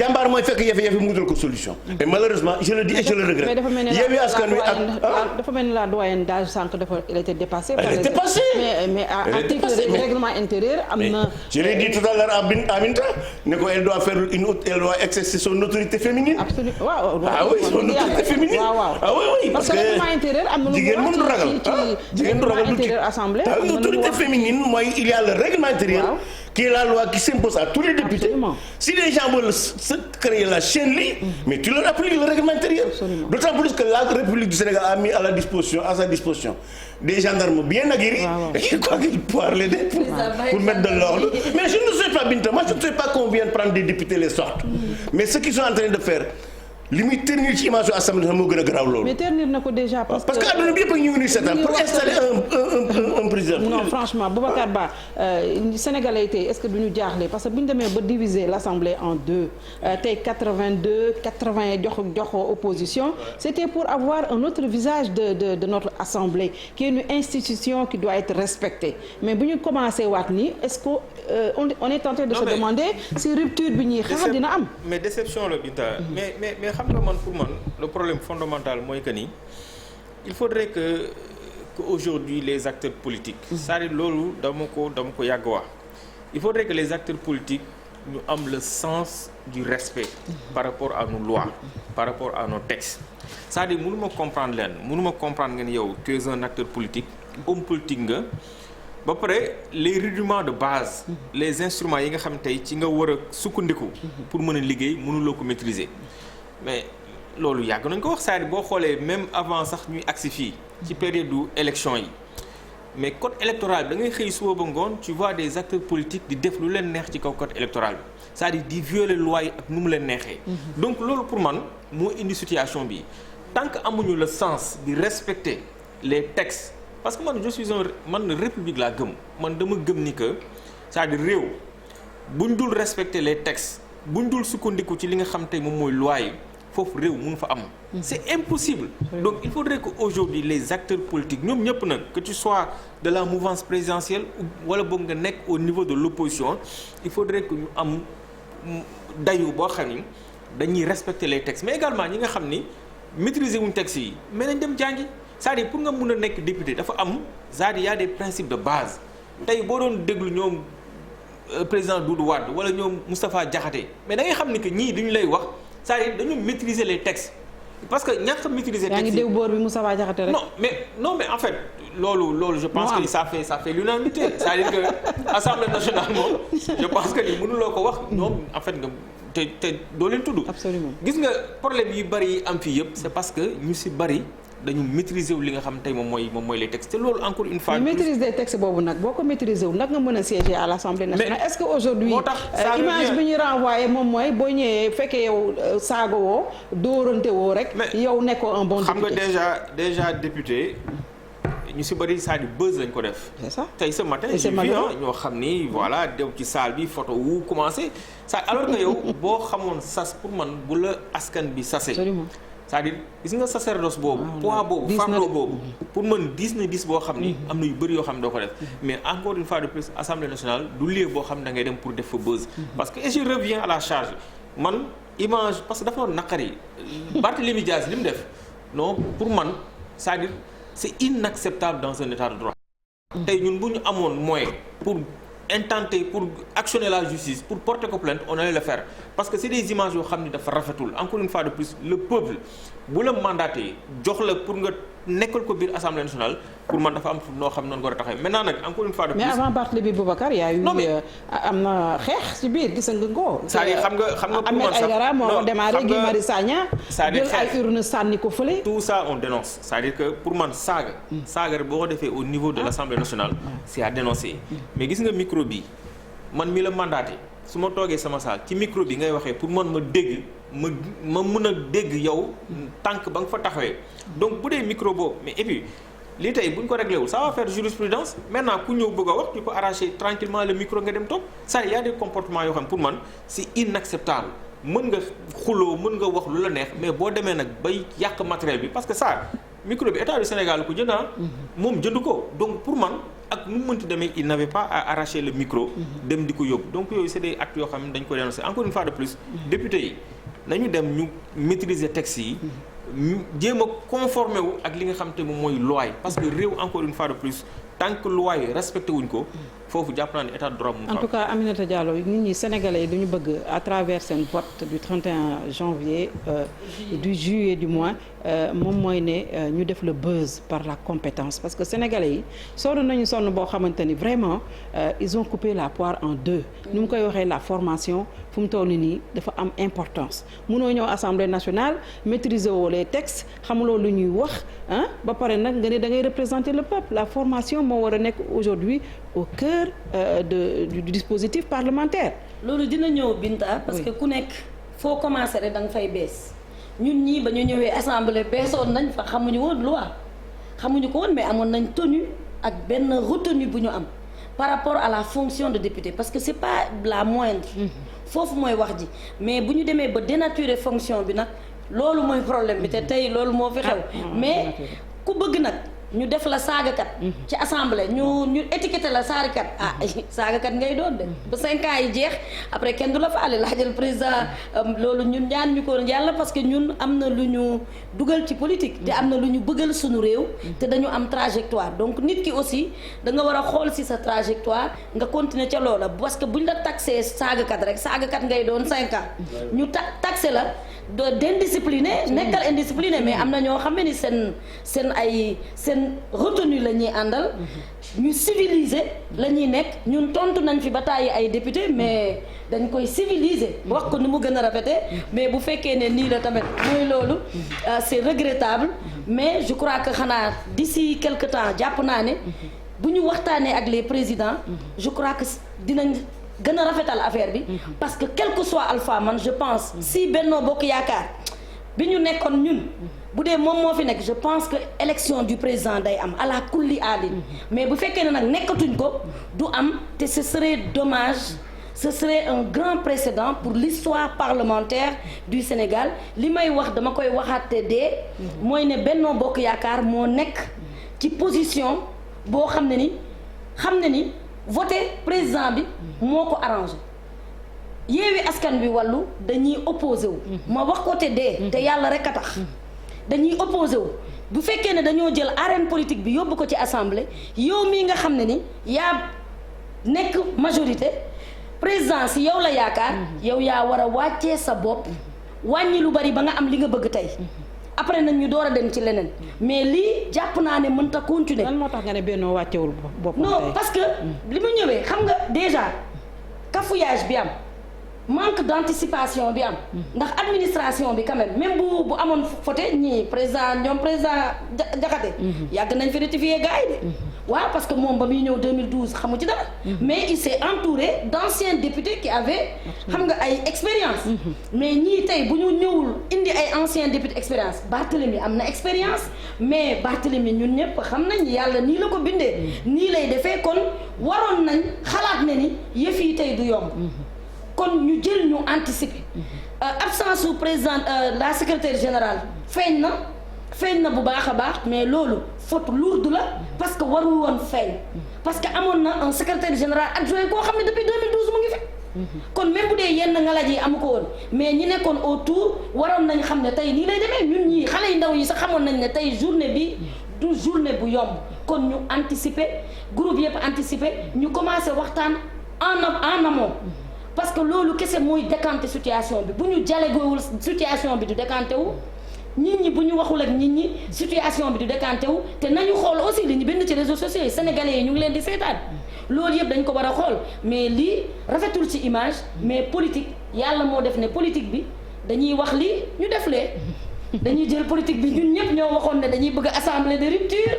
jàmbaar mooy fekk jafe-jafe mu wutal ko solution et malheureusement je le dis et je le regrette. Yewwi Askan Wi ak dafa mel ni la doyenne d'âge sànq dafa elle était dépassée. Elle est dépassée mais article règlement intérieur am na. je l'ai dit tout à l'heure à Aminta ne ko elle doit faire elle doit exercer son autorité féminine. absolument waaw ah oui son autorité féminine. ah oui parce que règlement intérieur am na lu jigéen mënu ragal jigéen règlement intérieur assemblée. l'autorité féminine mooy il y a le règlement intérieur. qui est la loi qui s'impose à tous les députés. Absolument. Si les gens veulent se créer la chaîne libre, mais tu leur appliques le règlement intérieur. Absolument. D'autant plus que la République du Sénégal a mis à sa disposition des gendarmes bien aguerris et je crois qu'ils pourront l'aider pour mettre de l'ordre. Mais je ne sais pas, Binta, moi je ne sais pas qu'on vienne prendre des députés les sortes. Mais ce qu'ils sont en train de faire, li muy ternir ci image assemblée moo gën a garaaw loolu. mais ternir na ko déjà parce que adduna bi yëpp ak ñu ngi nuyu seetaan pour installer un président. non franchement Boubacar Ba Sénégalais yi tey est-ce que duñu jaaxle parce que bu ñu demee ba diviser l'assemblée en deux tey 80 jox opposition c'était pour avoir un autre visage de notre assemblée qui est une institution qui doit être respectée mais bu ñu commencé waat nii est-ce que on est tenté de se demander si rupture bi ñuy xaar dina am. mais déception la Binta mais xam nga man pour man le problème fondamental mooy que ni il faudrait que aujourd'hui les acteurs politiques c'est-à-dire loolu dama ko yàgg wax il faudrait que les acteurs politiques ñu am le sens du respect par rapport à nos lois par rapport à nos textes c'est-à-dire mënuma comprendre ngeen yow tu es un acteur politique homme politique nga ba pare les rudiments de base les instruments yi nga xam tey ci nga war a sukkandiku pour mën a liggéey mënuloo ko maîtriser mais loolu yàgg nañ ko wax c'est-à-dire boo xoolee même avant sax ñuy agsi fii ci période du élection yi mais code électoral bi da ngay xëy suba ba ngoon tu vois des acteurs politiques di def lu leen neex ci kaw code électoral bi c'est-à-dire di violer loi yi ak nu mu leen neexee donc loolu pour man moo indi situation bi tant que amuñu le sens di respecter les textes parce que man je suis man république laa gëm man dama gëm ni que c'est-à-dire réew buñ dul respecter les textes buñ dul sukkandiku ci li nga xam tey moom mooy loi yi foofu réew mun fa am. c'est impossible. donc il faudrait que aujourd'hui les acteurs politiques ñoom ñëpp nag que tu sois de la mouvance présidentielle wala boog nga nekk au niveau de l'opposition il faudrait que ñu am dayu boo xam ni dañuy respecter les textes mais également ñi nga xam ni maîtriser wuñ textes yi mais nañ dem jàngi c'est-à-dire pour nga mun a nekk député dafa am c'est-à-dire y a des principes de base tey boo doon déglu ñoom président Doudou Wade wala ñoom Moustapha Diakhaté mais da ngay xam ni que ñii duñu lay wax c'est-à-dire dañu maîtriser les textes parce que ñàkk a maîtriser. yaa ngi déw boor bi Moussa Diakhaté rek. non mais en fait loolu je pense que ça fait l'unanimité c'est-à-dire que Assemblée nationale moom je pense que ni mënuloo ko wax ñoom en fait nga te doo leen tudd. absolument gis nga problème yu bari yi am fii yëpp c'est parce que ñu si bari dañu maîtriser wu li nga xam tey moom mooy les textes te loolu encore une fois. mais maîtrise des textes boobu nag boo ko maîtriser wu nag nga mën a siéger à l'Assemblée nationale. est-ce que aujourd'hui image bi ñuy renvoyé moom mooy boo ñëwee fekkee yow saaga woo dóorante woo rek. yow nekkoo un bon député. xam nga déjà député ñu si bëri c'est-à-dire buzz lañ ko def. c'est ça tey ce matin j'ai vu ñoo xam ni voilà dem ci salle bi photo wu commencé ça alors que yow boo xamoon sas pour man bu la askan bi sase. c'est-à-dire gis nga sacerdoce boobu poids boobu fardeau boobu pour man diis boo xam ni am na yu bëri yoo xam ne doo ko def mais encore une fois de plus Assemblée nationale du lieu boo xam ne da ngay dem pour def fa buzz parce que et je reviens à la charge man image parce que dafa doon naqari Barthélémy Dias li mu def non pour man c'est-à-dire c'est inacceptable dans un état de droit tey ñun bu ñu amoon moyen pour intenter pour actionner la justice pour porter ko plainte on allait le faire parce que c'est des images yoo xam ni dafa rafetul encore une fois de plus le peuple bu la mandaté jox la pour nga nekkal ko biir Assemblée nationale pour man dafa am noo xam noonu war a taxawee maintenant nag encore une fois de plus. mais avant Barthélémy Boubacar y a eu am na xeex ci biir gis nga ko. c'est-à-dire xam nga pour man sax Ahmed Aïdara moo démarré Guy Marius Sagna. c'est-à-dire jël ay urne sànni ko fële. tout ça on dénonce c'est-à-dire que pour man saaga rek boo ko defee au niveau de l'Assemblée nationale c'est à dénoncer mais gis nga micro bi man mi la mandaté su ma toogee sama saal ci micro bi ngay waxee pour man ma dégg ma mën a dégg yow tànk ba nga fa taxawee donc bu dee micro boobu mais et puis lii tey bu ñu ko réglé wul ça va faire jurisprudence maintenant ku ñëw bëgg a wax tu peux arracher tranquillement le micro nga dem toog ça y a des comportements yoo xam pour man c'est inacceptable mën nga xuloo mën nga wax lu la neex mais boo demee nag bay yàq matériel bi parce que ça micro bi état du Sénégal ku jënd moom jënd ko donc pour man ak nu mu mënti demee il n'avait pas à arracher le micro dem di ko yóbbu donc yooyu c'est des actes yoo xam ne dañ ko dénoncer encore une fois de plus député yi nañu dem ñu maîtriser textes yi jéem a conformer wu ak li nga xam te moom mooy loi yi parce que réew encore une fois de plus tant que loi yi respecté wuñ ko foofu jàpp naa ne état de droit mu en tout cas Aminata Diallo nit ñi sénégalais yi dañu bëgg à travers seen vote du 31 janvier du juillet du mois moom mooy ne ñu def le buzz par la compétence parce que sénégalais yi sonn nañu sonn boo xamante ni vraiment ils ont coupé la poire en deux ni mu koy waxee la formation fu mu toll nii dafa am importance munoo ñëw assemblée nationale maîtriser woo les textes xamuloo lu ñuy wax ba pare nag nga ne da ngay représenter le peuple la formation moo war a nekk aujourd'hui au cœur du dispositif parlementaire. loolu dina ñëw Binta parce que ku nekk foo commencer rek da nga fay bees ñun ñii ba ñu ñëwee assemblée beesoon nañ fa xamuñu woon loi xamuñu ko woon mais amoon nañ tenue ak benn retenue bu ñu am par rapport à la fonction de député parce que c'est pas la moindre. foofu mooy wax ji mais bu ñu demee ba dénaturer fonction bi nag loolu mooy problème bi te tey loolu moo fi xew mais ku bëgg nag ñu def la saagakat ci assemblée ñu étiqueté la saagakat saagakat ngay doon de ba 5 ans yi jeex après kenn du la faale laajal président loolu ñun ñaan ñu ko yàlla parce que ñun am na lu ñu dugal ci politique te am na lu ñu bëggal suñu réew te dañu am trajectoire donc nit ki aussi da nga war a xool ci sa trajectoire nga continuer ca loola parce que buñ la taxé saagakat rek saagakat ngay doon 5 ans ñu taxé la d'indiscipliné nekkal indiscipliné mais am na ñoo xam ne ni seen retenu la ñuy àndal ñu civilisé la ñuy nekk ñun tontu nañ fi ba tàyyi ay député mais dañ koy civiliser wax ko ni mu gën a rafetee mais bu fekkee ne nii la tamit mooy loolu c'est regrettable mais je crois que xanaa d'ici quelque temps jàpp naa ne bu ñu waxtaanee ak les présidents je crois que dinañ gën a rafetal affaire bi parce que quel que soit Alpha man je pense si Benno Bokk Yaakaar bi ñu nekkoon ñun bu dee moom moo fi nekk je pense que élection du président day am ala kulli aadin mais bu fekkee ne nag nekkatuñ ko du am te ce serait dommage ce serait un grand précédent pour l'histoire parlementaire du Sénégal li may wax dama koy waxaate dee mooy ne Benno Bokk Yaakaar moo nekk ci position boo xam ne ni voter président bi moo ko arrangé Yewwi Askan Wi wàllu dañuy opposé wu ma wax ko te dee te yàlla rek a tax dañuy opposé wu bu fekkee ne dañoo jël arène politique bi yóbbu ko ci assemblée yow mii nga xam ne ni yaa nekk majorité président si yow la yaakaar yow yaa war a wàccee sa bopp wàññi lu bari ba nga am li nga bëgg tey après nañ ñu door a dem ci leneen mais lii jàpp naa ne mënta continuer. lan moo tax nga ne Benno wàccewul boppam non parce que li mu ñëwee xam nga déjà cafouillage bi am manque d'anticipation bi am ndax administration bi quand même bu amoon faute ñii ñoom président Diakhaté yàgg nañ fi rectifier gars yi de waaw parce que moom ba muy ñëw 2012 xamu ci dara mais il s'est entouré d'anciens députés qui avaient xam nga ay expérience mais ñii tey bu ñu ñëwul indi ay anciens députés expérience Barthélemy am na expérience mais Barthélemy ñun ñëpp xam nañ yàlla nii la ko bindee nii lay defee kon waroon nañ xalaat ne ni yëf yi tey du yomb kon ñu jël ñu anticiper absence su président la secrétaire générale feeñ na bu baax a baax mais loolu faute lourde la parce que warul woon feeñ parce que amoon na un secrétaire général adjoint koo xam ne depuis 2012 mu ngi fi kon même bu dee yenn ngalaj yi amu ko woon mais ñi nekkoon autour waroon nañ xam ne tey nii lay demee ñun ñii xale yu ndaw yi sax xamoon nañ ne tey journée bi du journée bu yomb kon ñu anticiper groupe yëpp anticiper ñu commencé waxtaan en amont parce que loolu kese mooy décanter situation bi bu ñu jalagowul situation bi du décanter wu nit ñi bu ñu waxul ak nit ñi situation bi du décanter wu te nañu xool aussi li ñu bind ci réseaux sociaux yi sénégalais yi ñu ngi leen di seetaan loolu yëpp dañ ko war a xool mais lii rafetul ci image mais politique yàlla moo def ne politique bi dañuy wax lii ñu def lee dañuy jël politique bi ñun ñëpp ñoo waxoon ne dañuy bëgg assemblée de rupture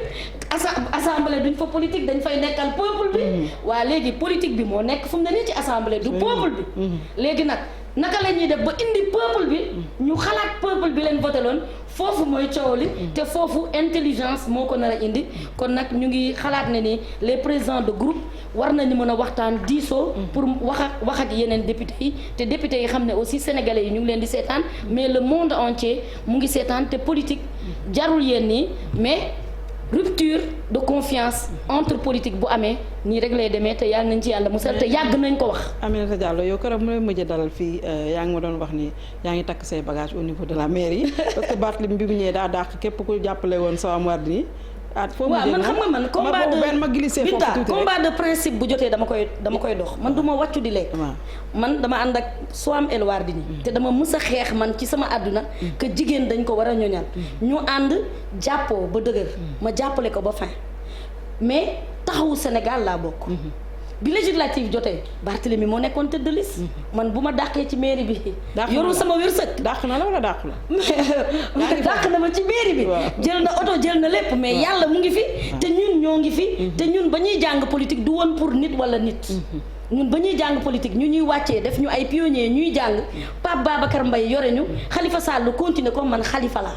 assemblée duñ fa politique dañ fay nekkal peuple bi waa léegi politique bi moo nekk fu mu ne nii ci assemblée du peuple bi léegi nag naka la ñuy def ba indi peuple bi ñu xalaat peuple bi leen voté loon foofu mooy coow li te foofu intelligence moo ko nar a indi kon nag ñu ngi xalaat ne ni les présidents de groupe war nañu mën a waxtaan diisoo pour wax ak yeneen députés yi te députés yi xam ne aussi sénégalais yi ñu ngi leen di seetaan mais le monde entier mu ngi seetaan te politique jarul yéen nii mais rupture de confiance entre politique bu amee nii rek lay demee te yàlla nañ ci yàlla musal te yàgg nañ ko wax. Aminata Diallo yow keroog mu lay mujj dalal fii yaa ngi ma doon wax ni yaa ngi takk say bagages au niveau de la mairie parce que Barthélémy bi mu ñëwee daa dàq képp ku jàppale woon Soham Wardini waaw man xam nga man combat de principe bu jotee dama koy dox man du ma wàccu di lekk man dama ànd ak Soham El Wardini te dama mës a xeex man ci sama àdduna que jigéen dañ ko war a ñoñal ñu ànd jàppoo ba dëgër ma jàppale ko ba fin mais taxawu Sénégal laa bokk bi législative jotee Barthélémy moo nekkoon tête de liste man bu ma dàqee ci mairie bi yorul sama wërsëg dàq na la wala dàq la dàq na ma ci mairie bi jël na oto jël na lépp mais yàlla mu ngi fi te ñun ñoo ngi fi te ñun ba ñuy jàng politique du woon pour nit wala nit ñun ba ñuy jàng politique ñu ñuy wàccee def ñu ay pionniers ñuy jàng Pape Babacar Mbaye yore ñu Khalifa Sall continuer ko man Khalifa la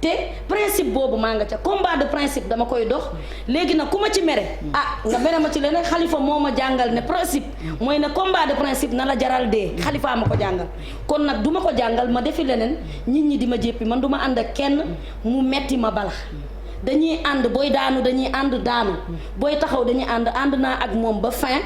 te principe boobu maa nga ca combat de principe dama koy dox léegi nag ku ma ci mere nga mere ma ci leneen Khalifa moo ma jàngal ne principe mooy ne combat de principe na la jaral dee Khalifa ma ko jàngal kon nag du ma ko jàngal ma defi leneen nit ñi di ma jéppi man du ma ànd ak kenn mu metti ma bala dañuy ànd booy daanu dañuy ànd daanu booy taxaw dañuy ànd naa ak moom ba fin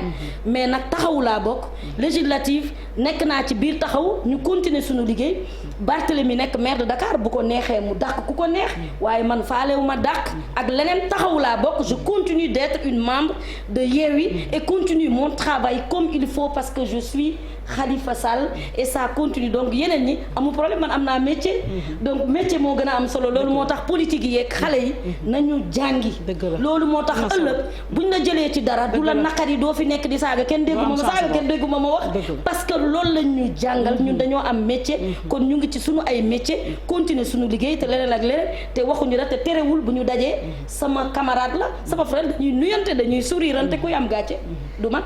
mais nag taxawu laa bokk législative nekk naa ci biir taxaw ñu continuer suñu liggéey Barthélémy nekk maire de Dakar bu ko neexee mu dàq ku ko neex waaye man faalewu ma dàq ak leneen taxawu laa bokk je continue d'être une membre de Yewwi et continue mon travail comme il faut parce que je suis Khalifa Sall et ça continue donc yeneen ñi amul problème man am naa métier donc métier moo gën a am solo loolu moo tax politique yi yeeg xale yi nañu jàngi loolu moo tax ëllëg buñ la jëlee ci dara du la naqari doo fi nekk di saaga kenn dégguma ma saaga kenn dégguma ma wax parce que loolu lañ ñu jàngal ñun dañoo am métier kon ñu ngi ci suñu ay métier continuer suñu liggéey te leneen ak leneen te waxuñu la te terewul bu ñu dajee sama camarade la sama frère dañuy nuyante dañuy souriirante kuy am gàcce du man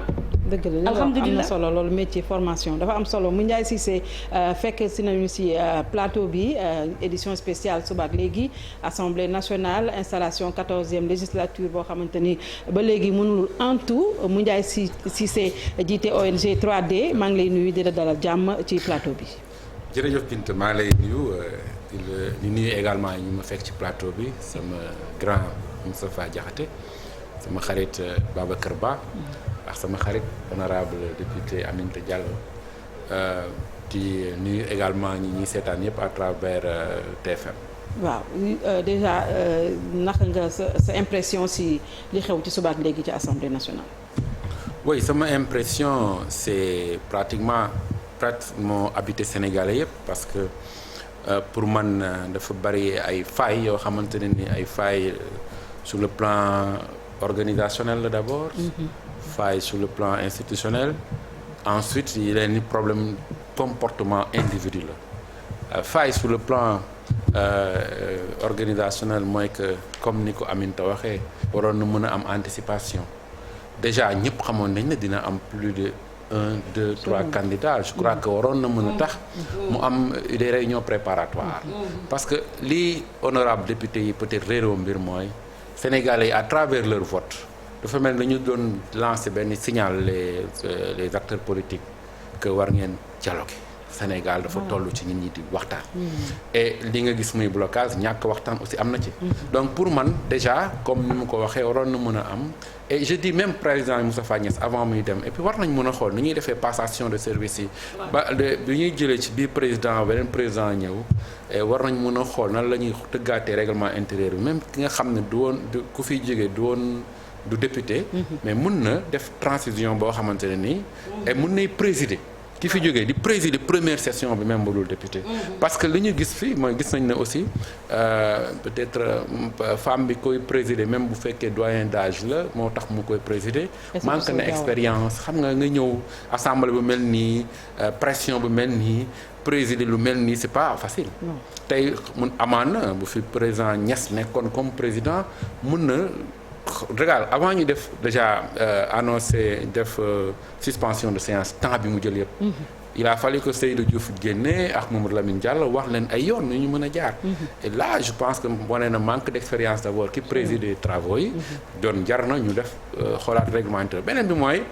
dëgg la alhamdulilah am na solo loolu métier formation dafa am solo Moundiaye Cissé fekk si nañu si plateau bi édition spéciale suba ak léegi assemblée nationale installation 14e législature boo xamante ni ba léegi mënul antu Moundiaye Cissé jiite ONG 3D maa ngi lay nuyu di la dalal jàmm ci plateau bi. jërëjëf Binta maa ngi lay nuyu di nuyu également ñu ma fekk ci plateau bi sama grand Moustapha Diakhaté sama xarit Babacar Ba. ak sama xarit honorable député Aminata Diallo di nuyu également ñi seetaan yëpp à travers TFM. waaw déjà naka nga sa impression si li xew ci suba ak léegi ci assemblée nationale. oui sama impression c'est pratiquement habité sénégalais yëpp parce que pour man dafa bari ay failles yoo xamante ne ni ay failles sur le plan organisationnel la d'abord. failles sur le plan institutionnel. ensuite il y a ni problème comportement individu la faille sur le plan organisationnel mooy que comme ni ko Aminta waxee waroon na mën a am anticipation déjà ñëpp xamoon nañ ne dina am plus de 1 2 3 candidats je crois que waroon na mën a tax mu am des réunions préparatoires parce que lii honorable député yi peut-être réeroo mbir mooy Sénégalais yi à travers leur vote dafa mel nañu doon lancer benn signal les acteurs politiques que war ngeen dialoguer Sénégal dafa toll ci nit ñi di waxtaan. et li nga gis muy blocage ñàkk waxtaan aussi am na ci. donc pour man déjà comme ni mu ko waxee waroon na mën a am et je dis même président Moustapha Niasse avant muy dem et puis war nañ mën a xool ni ñuy defee passation de service yi. ba bi ñuy jëlee ci biir président beneen président ñëw et war nañ mën a xool nan la ñuy tëggaatee règlement intérieur bi même ki nga xam ne du woon ku fiy jógee du député. mais mun na def transition boo xamante ne nii. et mun nay présider. ki fi jógee di présider première session bi même bu dul député. parce que li ñu gis fii mooy gis nañ ne aussi peut-être femme bi koy présider même bu fekkee doyen d'âge la moo tax mu koy présider. manque na expérience xam nga ñëw assemblée bu mel nii pression bu mel nii présider lu mel nii c'est pas facile. tey mun amaan na bu fi président Niass nekkoon comme président mun na. regarde avant ñu def déjà annoncé def suspension de séance temps bi mu jël yëpp. il a fallu que Seydou Diouf génne ak Mamadou Lamine Diallo wax leen ay yoon nu ñu mën a jaar. et là je pense que wane na manque d'expérience d'abord qui préside travaux yi. doon jar na ñu def xoolaat règlement intérieur beneen bi mooy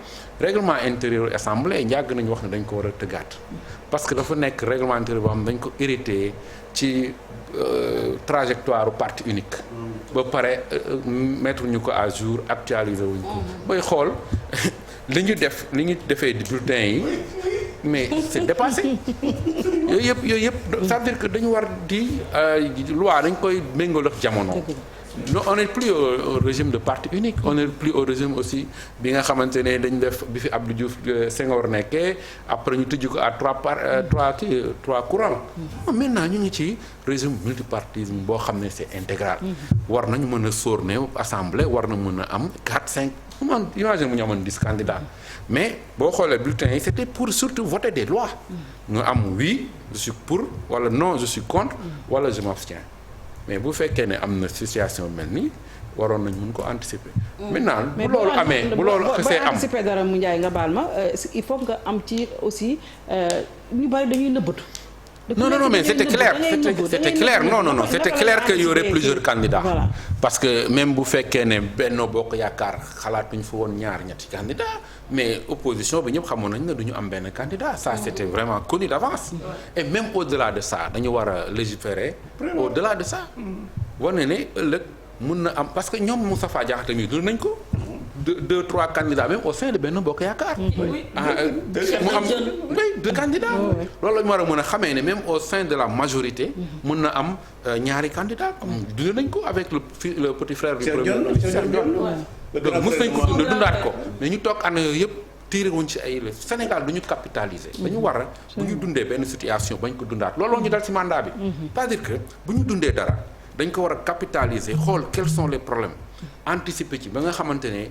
règlement intérieur assemblée yàgg nañu wax ne dañ ko war a tëggaat. parce que dafa nekk règlement intérieur boo xam dañ ko hérité ci trajectoire parti unique. ba pare mettre ñu ko à jour actualiser wuñ ko. booy xool li ñu defee di bulletin yi mais c'est dépassé yooyu yëpp ça veut dire que dañu war di loi dañ koy méngale ak jamono. non on n'est plus au régime de parti unique on n'est plus au régime aussi bi nga xamante ne dañ def bi fi Abdou Diouf Senghor nekkee après ñu tëj ko à trois courants. maintenant ñu ngi ci régime multipartisme boo xam ne c'est intégral. war nañu mën a sóor ne assemblée war na mën a am 4-5 man imagine mu ñu amoon 10 candidats mais boo xoolee bulletins yi c'était pour surtout voter des lois. nga am oui je suis pour wala non je suis contre wala je m'abstiens. mais bu fekkee ne am na situation mel nii waroon nañ mën ko anticiper. maintenant bu loolu amee bu loolu xasee am anticiper dara mu Ndiaye nga baal ma il faut nga am ci aussi ñu bari dañuy nëbbatu. non mais c'était clair c'était clair qu'il y aurait plusieurs candidats. Voilà. parce que même bu fekkee ne Benno Bokk Yaakaar xalaatuñ fa woon ñetti candidats mais opposition bi ñëpp xamoon nañ ne du ñu am benn candidat ça c'était vraiment connu d'avance. et même au-delà de ça dañu war a légiférer au-delà de ça. wane ne ëllëg mun na am parce que ñoom Moustapha Diakhaté mi dund nañ ko. 2-3 candidats même au sein de Benno Bokk Yaakaar. mu am 2 candidats. loolu la ñu war a mën a xamee ne même au sein de la majorité. mën na am ñaari candidats. dund nañ ko avec le petit frère du premier ministre Cheikh Dione. donc mës nañ ko dundaat ko mais ñu toog année yooyu yëpp tiré wuñ ci ay Sénégal du ñu capitaliser. dañu war a bu ñu dundee benn situation bañ ko dundaat looloo ñu dal ci mandat bi. c'est-à-dire que bu ñu dundee dara dañ ko war a capitaliser xool quels sont les problèmes. anticiper ci ba nga xamante ne.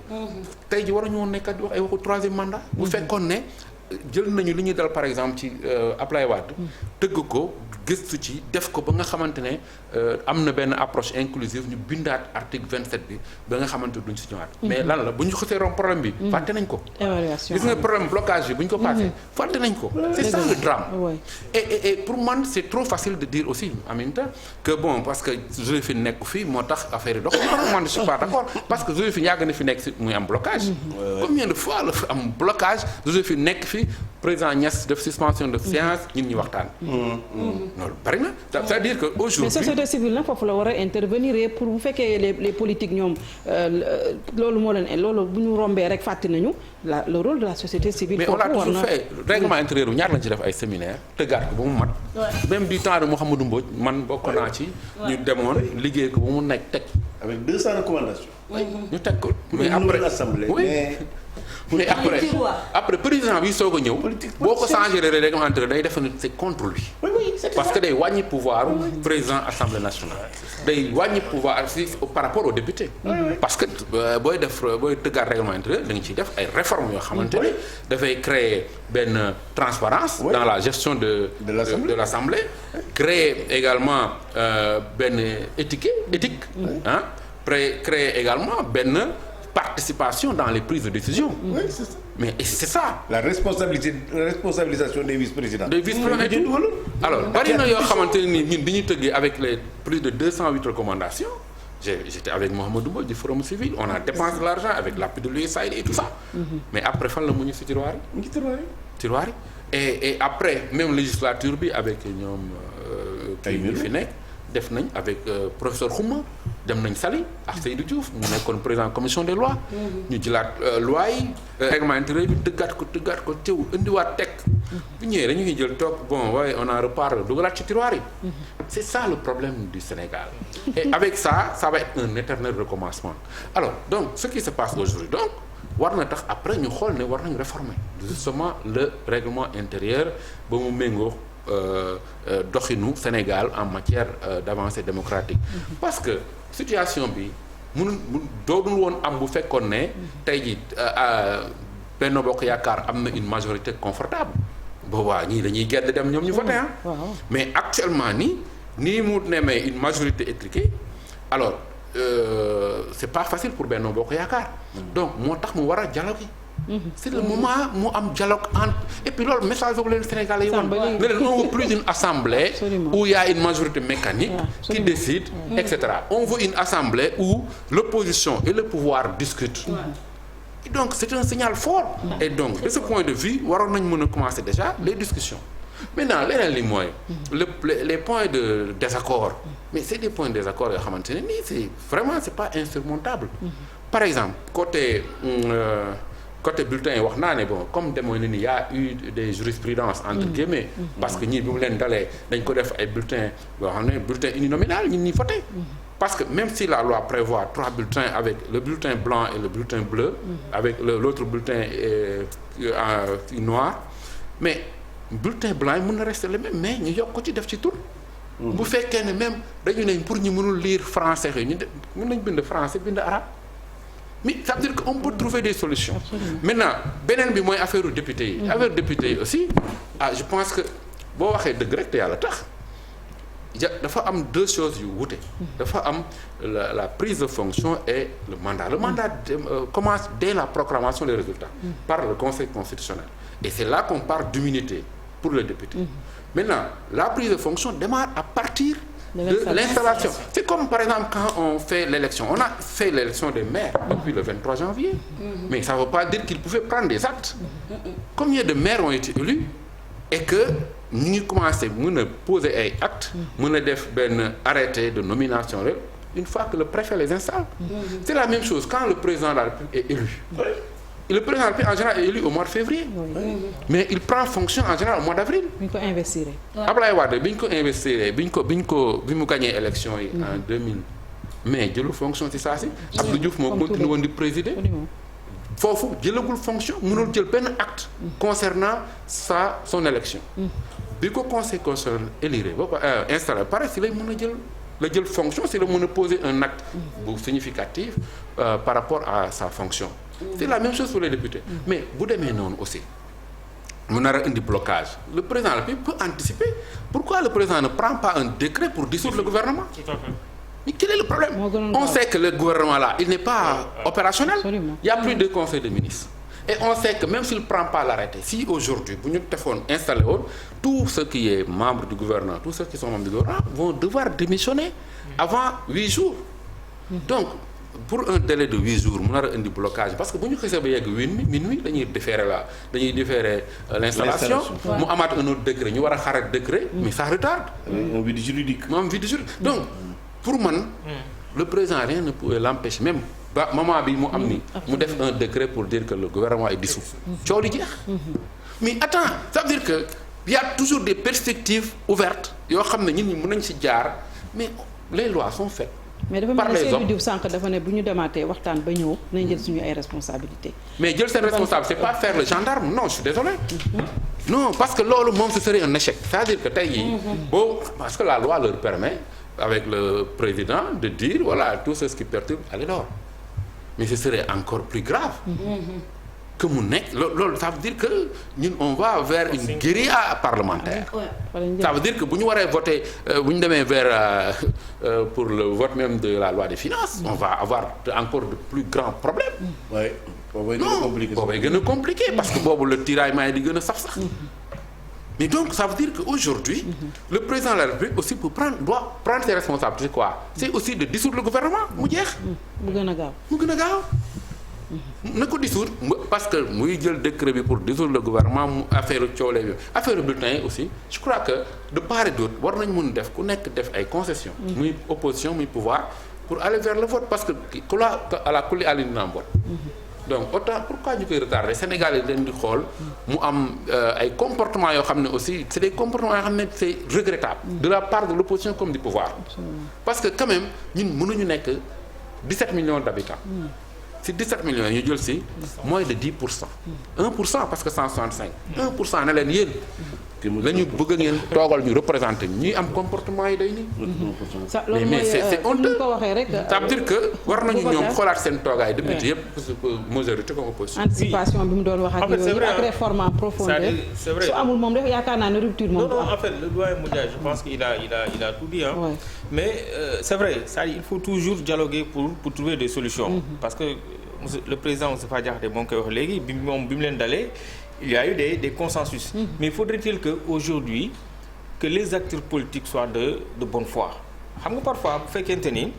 tey ji waruñu woon nekkat di wax ay waxu 3e mandat. bu fekkoon ne jël nañu li ñuy dal par exemple ci Ablaye Wade. tëgg ko gëstu ci def ko ba nga xamante ne am na benn approche inclusive ñu bindaat article 27 bi ba nga xamante duñ ci ñëwaat. mais lan la bu ñu xasee romb problème bi. fàtte nañ ko. évaluation gis nga problème blocage bi bu ñu ko passé. fàtte nañ ko. c'est ça le drame. et pour man c'est trop facile de dire aussi Aminata que bon parce que Joséphine nekk fii moo tax affaire yi dox man je suis pas d'accord parce que Joséphine yàgg na fi nekk si muy am blocage. combien de fois la fi am blocage Joséphine nekk fi président Niass def suspension de séance ñun ñu waxtaan. loolu bari na c'est-à-dire que aujourd'hui mais société civile nag foofu la war a intervenir pour bu fekkee les politiques ñoom loolu moo leen loolu bu ñu rombee rek fàtte nañu le rôle de la société civile. mais on l'a toujours fait règlement intérieur bu ñaar lañ ci def ay séminaire tëggaat ko ba mu mat. même du temps de Mouhamadou Mbodj man bokk naa ci. ñu demoon liggéey ko ba mu nekk teg. avec 200 recommandations. ñu teg ko mais après président bi soog a ñëw boo ko changé règlement intérieur day def ne c'est contre lui. parce que day wàññi pouvoir président assemblée nationale day wàññi pouvoir si par rapport aux députés parce que booy tëggaat règlement intérieur da nga ciy def ay réformes yoo xamante ni dafay créer benn transparence dans la gestion de l'assemblée créer également benn éthique créer également benn participation dans les prises de décision. Oui, c'est ça. Mais c'est ça. La responsabilisation des vice-présidents. Des vice-présidents et tout. Alors, bari na yoo xamante ne ni ñun bi ñu tëggee avec les plus de 208 recommandations j'étais avec Mohamedou Mbodj du Forum Civil on a dépensé de l'argent avec l'appui de l'USAID et tout ça. Mais après fan la mu ñu si tiroir yi. tiroir yi et après même législature bi avec ñoom kii ñu fi nekk def nañ avec professeur Khouma dem nañ Saly ak Seydou Diouf ñu nekkoon président commission des lois ñu jëlaat loi yi règlement intérieur bi tëggaat ko teew indiwaat teg bu ñëwee dañuy jël toog bon waaye on en reparle dugalaat ci tiroir yi c'est ça le problème du Sénégal et avec ça va être un éternel recommencement alors donc ce qui se passe aujourd'hui donc war na tax après ñu xool ne war nañ réformer justement le règlement intérieur ba mu méngoo doxinu Sénégal en matière d'avancée démocratique parce que situation bi doonul woon am bu fekkoon ne tey ji Benno Bokk Yaakaar am na une majorité confortable boobaa ñii dañuy gedd dem ñoom ñu voté mais actuellement nii mu nemee une majorité étriquée alors c'est pas facile pour Benno Bokk Yaakaar donc moo tax mu war a dialoguer c'est le moment mu am dialogue entre et puis loolu message boobu leen Sénégalais yi woon ne leen on veut plus d'une assemblée où il y a une majorité mécanique qui décide etc. On veut une assemblée où l'opposition et le pouvoir discutent et donc c'est un signal fort et donc de ce point de vue waroon nañ mën a commencer déjà les discussions maintenant leneen li mooy les points de désaccord mais c'est des points de désaccord yoo xamante ne nii c'est pas insurmontable par exemple côté bulletin yi wax naa ne bon comme demoon na ni y a eu des jurisprudences entre guillemets parce que ñii bi mu leen dalee dañ ko def ay bulletins yoo xam ne bulletin uninominal ñun ñuy voté parce que même si la loi prévoit 3 bulletins avec le bulletin blanc et le bulletin bleu avec l'autre bulletin noir mais bulletin blanc yi mën na rester le même mais ñu yokk ko ci def ci tur bu fekkee ne même dañu ne pour ñu mënul lire français ñu mën nañ bind français bind arabe mais ça veut dire qu'on peut trouver des solutions. Absolument. Maintenant beneen bi mooy affaire député yi. affaire député yi aussi je pense que boo waxee dëgg rek te yàlla tax dafa am deux choses yu wute. dafa am la prise de fonction et le mandat. Le mandat commence dès la proclamation des résultats par le Conseil constitutionnel et c'est là qu'on parle d'immunité pour le député. Maintenant la prise de fonction démarre à partir de l'installation. C'est comme par exemple quand on fait l'élection. On a fait l'élection des maires depuis le 23 janvier. Mais ça ne veut pas dire qu'ils pouvaient prendre des actes. Combien de maires ont été élus et que ñu ngi commencé mën a poser ay actes mën a def benn arrêté de nomination rek une fois que le préfet les installe. C'est la même chose quand le président de la République est élu. Et le président de la République en général est élu au mois de février. Mais il prend fonction en général au mois d'avril. bi ñu ko investir. Ablaye Wade bi ñu ko investir bi mu gagné élection yi en 2000 mais jëlul fonction ci saa si. Abdou Diouf moo continué woon di présider. foofu jëlagul fonction mënul jël benn acte concernant son élection. bi ko conseil constitutionnel élire ba installé pare si lay mën a jël fonction si la mën a poser un acte bu significatif par rapport à sa fonction. C'est la même chose pour les députés. Mais bu demee noonu aussi mu nar a indi blocage le président de la République peut anticiper. Pourquoi le président ne prend pas un décret pour dissoudre le gouvernement? Mais quel est le problème? On sait que le gouvernement là il n'est pas opérationnel. Il y a plus de conseil des ministres. Et on sait que même s'il ne prend pas l'arrêté, si aujourd'hui bu ñu defoon installé woon tout ce qui est membre du gouvernement, tous ceux qui sont membres du gouvernement vont devoir démissionner avant 8 jours. Donc pour un délai de 8 jours mu nar a indi blocage parce que bu ñu xasee ba yegg minuit dañuy déférer l'installation mu amaat un autre décret ñu war a xaar décret mais ça retarde. Un vide juridique. Donc pour man le président rien ne pouvait l'empêcher même ba moment bi mu am ni mu def un décret pour dire que le gouvernement est dissous. coow li jeex. Mais attends ça veut dire que il y a toujours des perspectives ouvertes yoo xam ne ñun ñi mën nañ ci jaar mais les lois sont faites. mais dafa mel ni Seydou Diouf sànq dafa ne bu ñu demaatee waxtaan ba ñëw nañ jël suñu ay responsabilités. mais jël seen responsable c'est pas faire le gendarme non je suis désolé. non parce que loolu moom ce serait un échec c'est-à-dire que tey jii. parce que la loi leur permet avec le président de dire voilà tout ce qui perturbe allez dehors mais ce serait encore plus grave. que mu nekk loolu ça veut dire que ñun on va vers une guérilla parlementaire. ça veut dire que bu ñu waree voter bu ñu demee vers pour le vote même de la loi des finances. on va avoir encore de plus grands problèmes. Ouais. boobay gën a compliqué parce que boobu le tiraillement yi di gën a sax. mais donc ça veut dire que aujourd'hui le président de la République aussi doit prendre ses responsabilités quoi. c'est aussi de dissoudre le gouvernement mu jeex. mu gën a gaaw. na ko dissoudre parce que muy jël décret bi pour dissoudre le gouvernement mu affaire coolee bi affaire bulletin yi aussi je crois que de part et d'autre war nañ mun def ku nekk def ay concessions. muy opposition muy pouvoir pour aller vers le vote parce que ku la à la kulli àlli dina am vote. donc autant pourquoi ñu koy retarder Sénégal yi dañ di xool mu am ay comportements yoo xam ne aussi c'est des comportements yoo xam ne c'est regrettable. de la part de l'opposition comme du pouvoir. parce que quand même ñun mënuñu nekk 17 millions d'habitants. si 17 millions ñu jël si moins de 10%. 1% parce que 165. 1% ne leen yéen. la ñu bëgg ngeen toogal ñu représenter ñuy am comportement yi day nii. mais c'est honteux. ça veut dire que war nañu ñoom xoolaat seen toogaay député yëpp majorité comme opposition. anticipation bi mu doon wax ak yooyu ak réforme en profondeur. su amul moom rek yaakaar naa ne rupture moom. non en fait le doyen Moundiaye je pense qu'il a tout dit hein. Ouais. Mais c'est vrai c'est-à-dire il faut toujours dialoguer pour trouver des solutions. Parce que le président Moustapha Diakhaté moo ngi koy wax léegi bi mu leen dalee. Il y a eu des consensus. Mais faudrait-il que aujourd'hui que les acteurs politiques soient de bonne foi. Xam nga parfois bu fekkente ni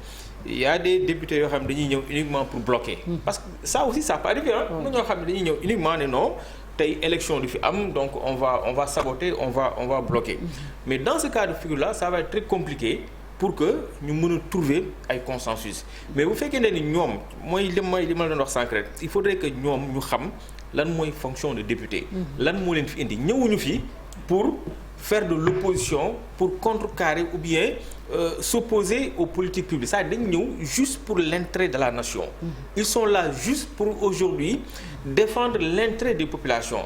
il y a des députés yoo xam ne dañuy ñëw uniquement pour bloquer. Parce que ça aussi ça peut arriver ah. am na ñoo xam ne dañuy ñëw uniquement ne non tey élection du fi am donc on va saboter on va bloquer. Mais dans ce cas de figure-là ça va être très compliqué pour que ñu mën a trouver ay consensus. Mais bu fekkente ni ñoom mooy li ma la doon wax sànq rek il faudrait que ñoom ñu xam. lan mooy fonction de député. lan moo leen fi indi ñëwuñu fi pour faire de l'opposition pour contrecarrer ou bien s'opposer aux politiques publiques ça dañ ñëw juste pour l'intérêt de la nation. Ils sont là juste pour aujourd'hui défendre l'intérêt des populations.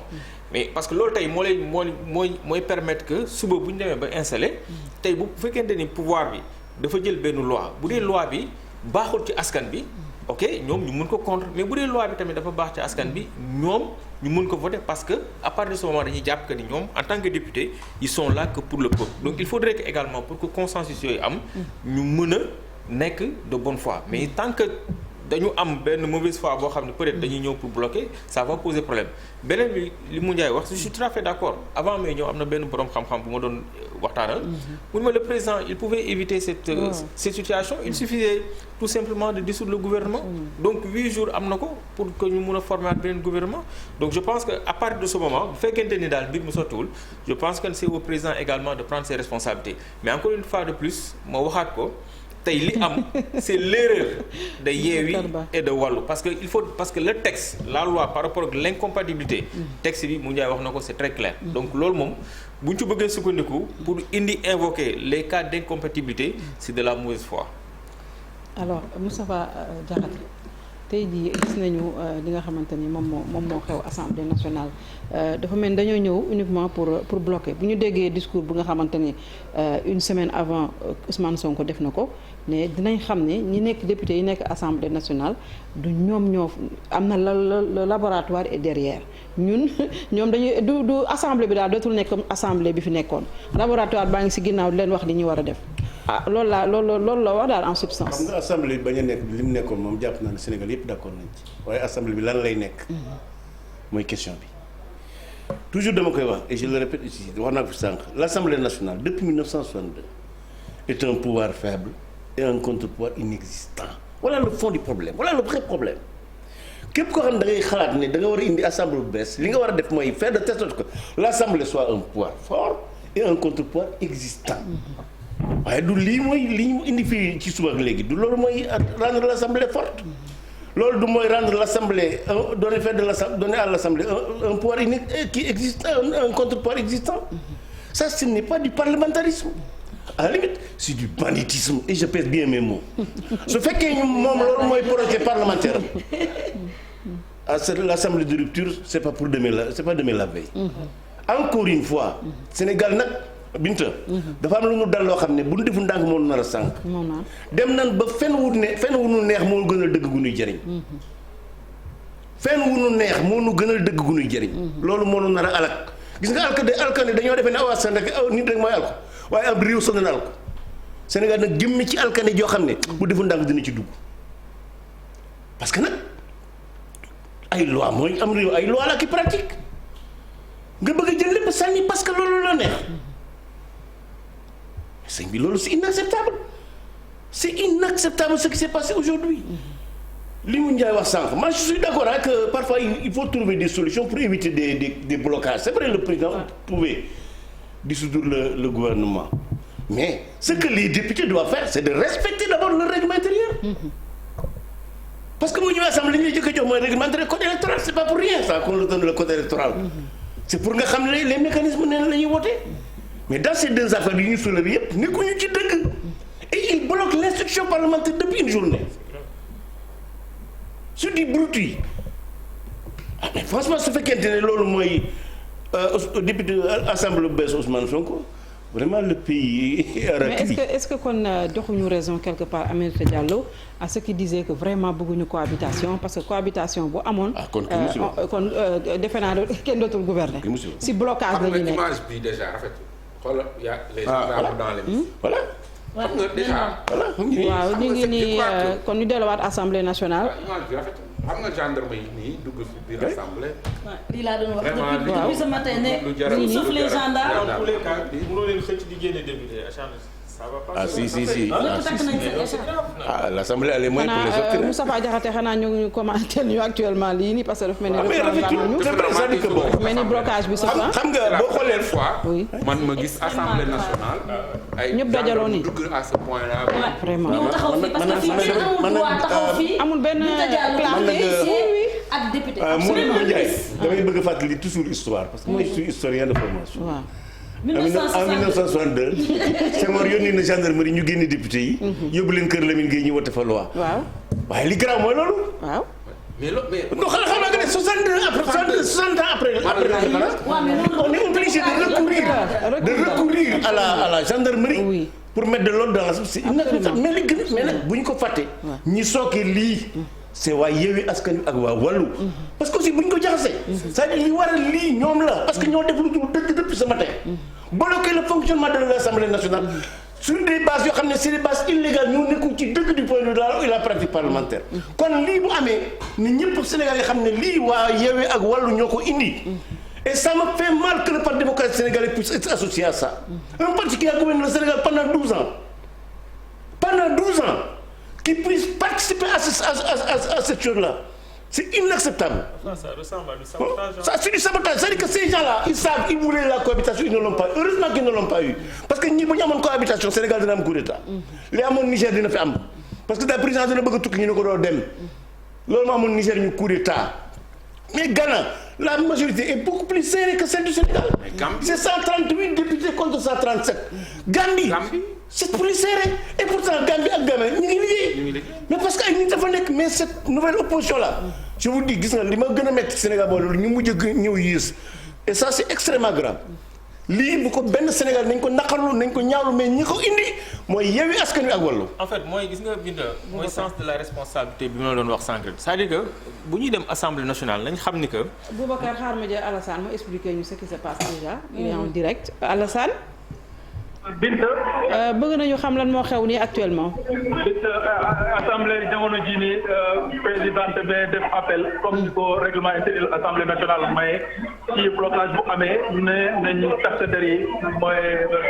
Mais parce que loolu tey mooy permettre que suba bu ñu demee ba installer tey bu fekkente ni pouvoir bi dafa jël benn loi bu dee loi bi baaxul ci askan bi. ok ñoom ñu mën ko contre mais bu dee loi bi tamit dafa baax ci askan bi ñoom ñu mën ko voter parce que à partir de ce moment dañuy jàpp que ni ñoom en tant que député ils sont là que pour le peuple donc il faudrait que également pour que consensus yooyu am ñu mën a nekk de bonne foi mais tant que dañu am benn mauvaise foi boo xam ne peut-être dañuy ñëw pour bloquer ça va poser problème beneen bi li mu Ndiaye wax je suis tout à fait d'accord avant mais ñëw am na benn borom xam-xam bu ma doon waxtaanal mu ne ma le président il pouvait éviter cette situation il suffisait tout simplement de dissoudre le gouvernement donc 8 jours am na ko pour que ñu mun a former beneen gouvernement donc je pense que à partir de ce moment bu fekkente ni daal mbir mu sottiwul je pense que c'est au président également de prendre ses responsabilités mais encore une fois de plus ma waxaat ko tey li am c'est l'erreur de Yewwi et de Wallu parce que le texte la loi par rapport ak l'incompatibilité texte bi mu Ndiaye wax na ko c'est très clair donc loolu moom bu ñu ci bëggee sukkandiku pour invoquer les cas d'incompatibilité c'est de la mauvaise foi. Alors Moustapha Diakhaté tey jii gis nañu li nga xamante ni moom moo xew Assemblée nationale dafa mel ni dañoo ñëw uniquement pour bloquer bu ñu déggee discours bu nga xamante ni une semaine avant Ousmane Sonko def na ko ne dinañ xam ne ñi nekk député yi nekk Assemblée nationale du ñoom ñoo am na le laboratoire est derrière ñun ñoom dañuy du assemblée bi daal dootul nekk comme assemblée bi fi nekkoon laboratoire baa ngi ci ginnaaw di leen wax li ñu war a def. loolu la wax daal en substance. xam nga assemblée bi bañ a nekk li mu nekkoon moom jàpp naa ne Sénégal yëpp d'accord nañ ci waaye assemblée bi lan lay nekk. mooy question bi. toujours dama koy wax et je le répète ici wax naa ko fi sànq l'Assemblée nationale depuis 1962 est un pouvoir faible et un contre-pouvoir inexistant. voilà le fond du problème voilà le vrai problème képp koo xam ne da ngay xalaat ne da nga war a indi assemblée bu bees li nga war a def mooy faire de telle sorte que l'assemblée soit un pouvoir fort et un contre-pouvoir existant. waaye du lii ñu indi fii ci suba ak léegi du loolu mooy rendre l'assemblée forte loolu du mooy rendre l'assemblée donner à l'assemblée un pouvoir unique qui existe un contre-pouvoir existant ça ce n'est pas du parlementarisme à la limite c'est du banditisme et je pèse bien mes mots su fekkee ñu moom loolu mooy projet parlementaire à l'assemblée de rupture c'est pas demain la veille encore une fois Sénégal nag Binta dafa am lu ñu dal loo xam ne bu ñu defu ndànk moo nar a sànq dem nan ba fenn wu nu neex moo gënal dëgg gu ñuy jëriñ fenn wu nu neex moo nu gënal dëgg gu ñuy jëriñ loolu moo nu nar a alak gis nga alkane dañoo defee ne awaa sandek nit rek mooy alko waaye ab réew sonn na alko Sénégal nag jëmmi ci alkane joo xam ne bu defu ndànk dina ci dugg parce que nag ay loi mooy am réew ay loi la ki pratique nga bëgg a jël lépp sànni parce que loolu la neex sëñ bi loolu c'est inacceptable ce qui s'est passé aujourd'hui li mu Ndiaye wax sànq moi je suis d'accord que parfois il faut trouver des solutions pour éviter des blocages c'est vrai le président pouvait dissoudre le gouvernement mais ce que les députés doivent faire c'est de respecter d'abord le règlement intérieur parce que bu ñëwee assemblée li ñuy jëkk a jox mooy règlement intérieur code électoral c'est pas pour rien ça qu'on leur donne le code électoral c'est pour nga xam ne les mécanismes nee na la ñuy voter mais dans ces deux affaires yi ñu soulevé yëpp nekkuñu ci dëgg et il bloque l'instruction parlementaire depuis une journée su di brut yi mais franchement su fekkente ne loolu mooy député assemblée bu bees Ousmane Sonko vraiment le pays mais est-ce que kon joxuñu raison quelque part Aminata Diallo à ceux qui disaient que vraiment bëgguñu cohabitation parce que cohabitation bu amoon. kon defe naa kenn dootul gouverner. si blocage la ñu nekk image bi déjà rafet xoolal y a les gendarmes dans les voilà. xam nga déjà waaw ñu ngi nii kon ñu delluwaat assemblée nationale. image bi rafet xam nga gendarme yi nii dugg fi biir assemblée. lii laa doon wax vraiment depuis ce matin ne sauf les gendarmes. dans tous les cas mënoo leen xëcc di génne député ça va pas. L'assemblée a les moyens pour les sortir. Moustapha Diakhaté xanaa ñu commenté ñu actuellement lii nii parce que dafa mel ni. mais ni blocage bi sax xam nga boo xoolee fois. man ma gis assemblée nationale. ay ñëpp dajaloo nii dugg à ce point là. vraiment ñëw taxaw fii parce que fii kenn amul droit taxaw fii. amul benn ak député. Mouride Ndiaye damay bëgg a fàttali toujours histoire parce que moi je suis historien de formation. waaw. en 1962 Senghor yónni na gendarmerie ñu génne député yi. yóbbu leen kër Lamine Gueye ñu wote fa loi. waaw waaye li garaaw mooy loolu. waaw. mais non xam nga ne 60 ans après on est obligé de recourir à la gendarmerie. oui. pour mettre de l'ordre dans la société. mais li gën mais nag bu ñu ko fàtte. ñi sooke lii. c'est waa Yewwi Askan Wi ak waa Wallu. parce que aussi bu ñu ko jaxasee. c'est-à-dire li waral lii ñoom la parce que ñoo def lu dul dëgg depuis ce matin. bloquer le fonctionnement de l'Assemblée nationale. sur des bases yoo xam ne c'est des bases illégales ñoo nekkul ci dëgg du point de vue la pratique parlementaire. kon lii bu amee ni ñëpp Sénégal yi xam ne lii waa Yewwi ak Wallu ñoo ko indi. et ça me fait mal que le Parti démocratique sénégalais puisse être associé à ça. Un parti qui a gouverné le Sénégal pendant 12 ans. Qui puisse participer à cette chose-là. C'est inacceptable. Ça ressemble à du sabotage. Ça, c'est du sabotage. C'est-à-dire que ces gens-là, ils savent, ils voulaient la cohabitation, ils ne l'ont pas eu. Heureusement qu'ils ne l'ont pas eu. Parce que ñi bu ñu amoon cohabitation, Sénégal dina am coup d'état. li amoon Niger dina fi am. parce que la présidence dina bëgg a tukki ñu ne ko doo dem. loolu moo amoon Niger ñu coup d'état. Mais Ghana, la majorité est beaucoup plus serrée que celle du Sénégal. C'est 138 députés contre 137. Gambie. C'est plus serré et pourtant Gambie ak Ghana ñu ngi liggéey. mais parce que ay nit dafa nekk mais cette nouvelle opposition là je vous dis gis nga li ma gën a métti Sénégal boo loolu ñu mujj ñëw yées et ça c'est extrêmement grave lii bu ko benn Sénégal nañ ko naqarlu nañ ko ñaawlu mais ñi ko indi mooy Yewwi Askan Wi ak Wallu. en fait mooy gis nga Binta mooy sens de la responsabilité bi ma la doon wax sànq c'est-à-dire que bu ñuy dem assemblée nationale nañ xam ni que. Boubacar xaar ma jël Alassane mu expliquer ñu ce qui se passe déjà. il est en direct Alassane. Binta. bëgg nañu xam lan moo xew nii actuellement. assemblée jamono jii nii présidente ba def appel comme ni ko règlement intérieur assemblée nationale maye ci blocage bu amee ne nañu takk der yi mooy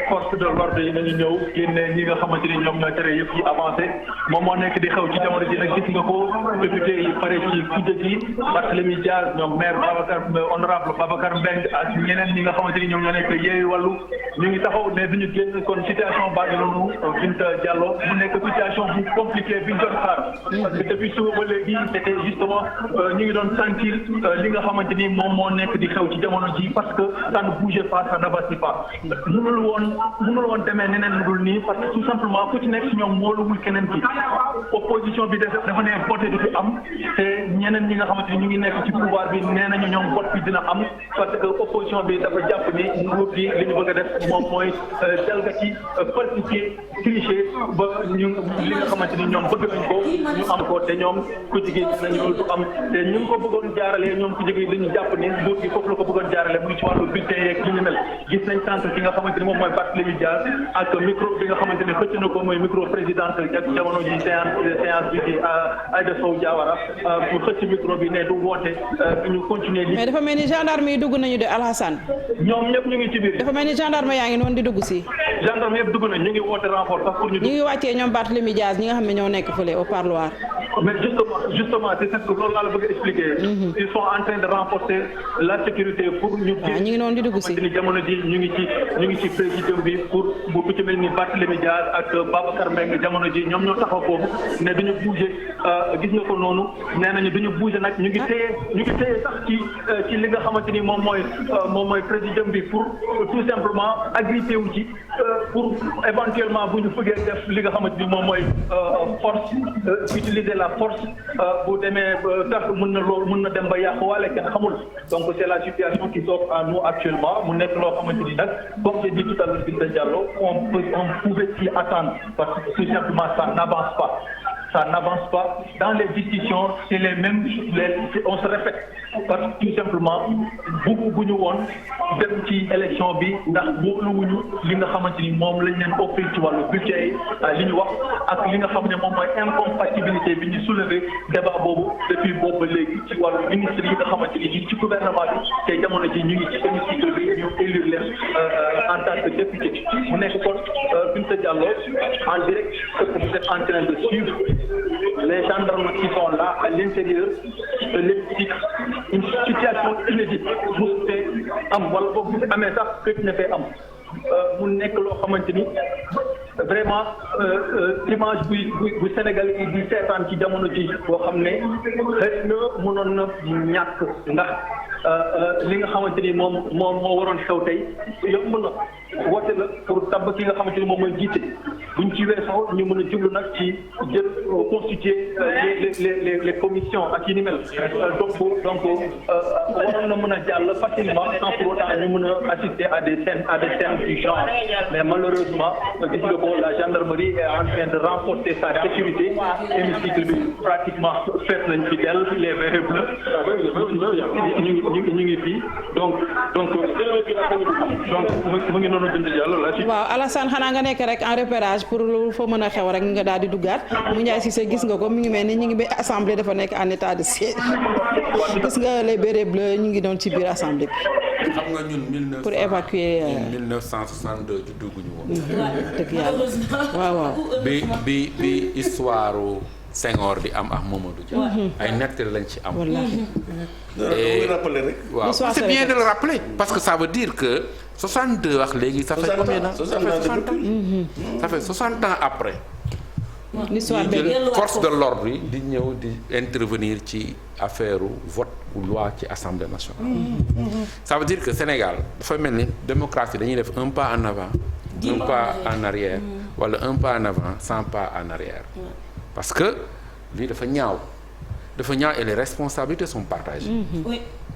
force de l'ordre yi nañu ñëw génne ñi nga xamante ni ñoom ñoo tere yëpp yi avancé moom moo nekk di xew ci jamono ji nag gis nga ko député yi pare ci kujje gi Barthélémy Dias ñoom maire honorable Babacar Mbengue ak ñeneen ñi nga xamante ni ñoom ñoo nekk Yewwi Wallu ñu ngi taxaw ne duñu kon situation baa ngi noonu Binta Diallo mu nekk situation bu compliquée bi ñu doon xaar parce que depuis suba ba léegi c'était justement ñu ngi doon sentir li nga xamante ni moom moo nekk di xew ci jamono ji parce que ça ne bougeait pas ça n'avançait pas mënul woon demee neneen lu dul nii parce que tout simplement ku ci nekk si ñoom mooluwul keneen ki opposition bi dafa ne voté du fi am te ñeneen ñi nga xamante ni ñu ngi nekk ci pouvoir bi nee nañu ñoom vote bi dina am parce que opposition bi dafa jàpp ni nguur gi li ñu bëgg a def moom mooy jalgati falsifier tricher ba ñu li nga xamante ni ñoom bëgg nañ ko ñu am ko te ñoom ku ci gis nañu du am te ñu ngi ko bëggoon jaarale ñoom ku jege dañu jàpp ni nguur gi foofu la ko bëggoon jaarale muy ci wàllu bulletin yeeg li ñu mel gis nañ centre ki nga xamante ni moom mooy Barthélémy Dias ak micro bi nga xamante ni xëcc na ko mooy micro présidente ak jamono ji séance bi di Aïda Sow Diawara pour xëcc micro bi ne du woote ñu continuer li mais dafa mel ni gendarme yi dugg nañu de Alassane ñoom ñëpp ñu ngi ci biir dafa mel ni gendarme yaa ngi noonu di dugg si gendarme yëpp dugg nañ ñu ngi woote renfort sax pour ñu ngi wàccee ñoom Barthélémy Dias ñi nga xam ne ñoo nekk fële au parloir mais justement c'est ça loolu laa la bëgg a expliquer ils sont en train de renforcer la sécurité pour ñu ngi noonu di dugg si ni jamono ji ñu ngi ci président bi pour bu ku ci mel ni Barthélémy Dias ak Babacar Mbengue jamono ji ñoom ñoo taxaw foofu ne duñu bouger gis nga ko noonu nee nañu duñu bouger nag ñu ngi téye sax ci li nga xamante ni moom mooy président bi pour tout simplement agripper wu ci pour éventuellement bu ñu bëggee def li nga xamante ni moom mooy force utiliser la force bu demee tax mën na dem ba yàqu wala kenn xamul donc c'est la situation qui s'offre à nous actuellement mu nekk loo xamante ni nag comme j'ai dit tout à l'heure Binta Diallo on pouvait s'y attendre parce que tout simplement ça n'avance pas dans les discussions c'est les mêmes on se répète parce que tout simplement bu ñu woon dem ci élection bi ndax wóoluwuñu li nga xamante ni moom lañ leen offrir ci wàllu budget yi li ñu wax ak li nga xam ne moom mooy incompatibilité bi ñu soulever débat boobu depuis boobu ba léegi ci wàllu ministre yi nga xamante ni ci gouvernement bi te jamono ji ñu ngi ci hémicycle bi ñu élire leen en tant que député mu nekk kon Binta Diallo en direct que vous êtes en train de suivre les gendarmes qui sont là à l'intérieur de l'hémicycle une situation inédite mosutee am wala boog bu fi amee sax fekk na fee am mu nekk loo xamante ni vraiment image bu Sénégal yi di seetaan ci jamono ji boo xam ne xëy na mënoon na ñàkk ndax li nga xamante ni moom moo waroon xew tey yomb na woote la pour tabb ki nga xamante ni moom mooy jiite buñ ci weesoo ñu mën a jublu nag ci jël constituer les commissions ak yi ni mel donc waroon na mën a jàll facilement sans pour autant ñu mën a assister à des scènes du genre mais malheureusement gis nga ko la gendarmerie est en train de renforcer sa sécurité hémicycle bi pratiquement fees nañ fi del les verres bleus ñu ngi fii donc mu ngi noonu bind yàlla la. waaw Alassane xanaa nga nekk rek en repérage pour lu fa mën a xew rek nga daal di duggaat mu Ndiaye Cissé gis nga ko mi ngi mel ni ñu ngi ba assemblée dafa nekk en état de siège gis nga les bérets bleus ñu ngi doon ci biir assemblée bi. xam nga ñun pour évacuer 1962 ju dugguñu woon. dëgg yàlla waaw. bi histoire Senghor di am ak Mamadou Dia. ay nettali lañ ci am. waaw c'est bien de le rappeler parce que ça veut dire que 62 wax léegi ça fait combien de temps ça fait 60 ans après. l'histoire force de l'ordre yi di ñëw di intervenir ci affaire vote ou loi ci Assemblée nationale. Ça veut dire que Sénégal dafa mel ni démocratie dañuy def un pas en avant un pas en arrière wala un pas en avant 100 pas en arrière parce que lii dafa ñaaw et les responsabilités sont partagées.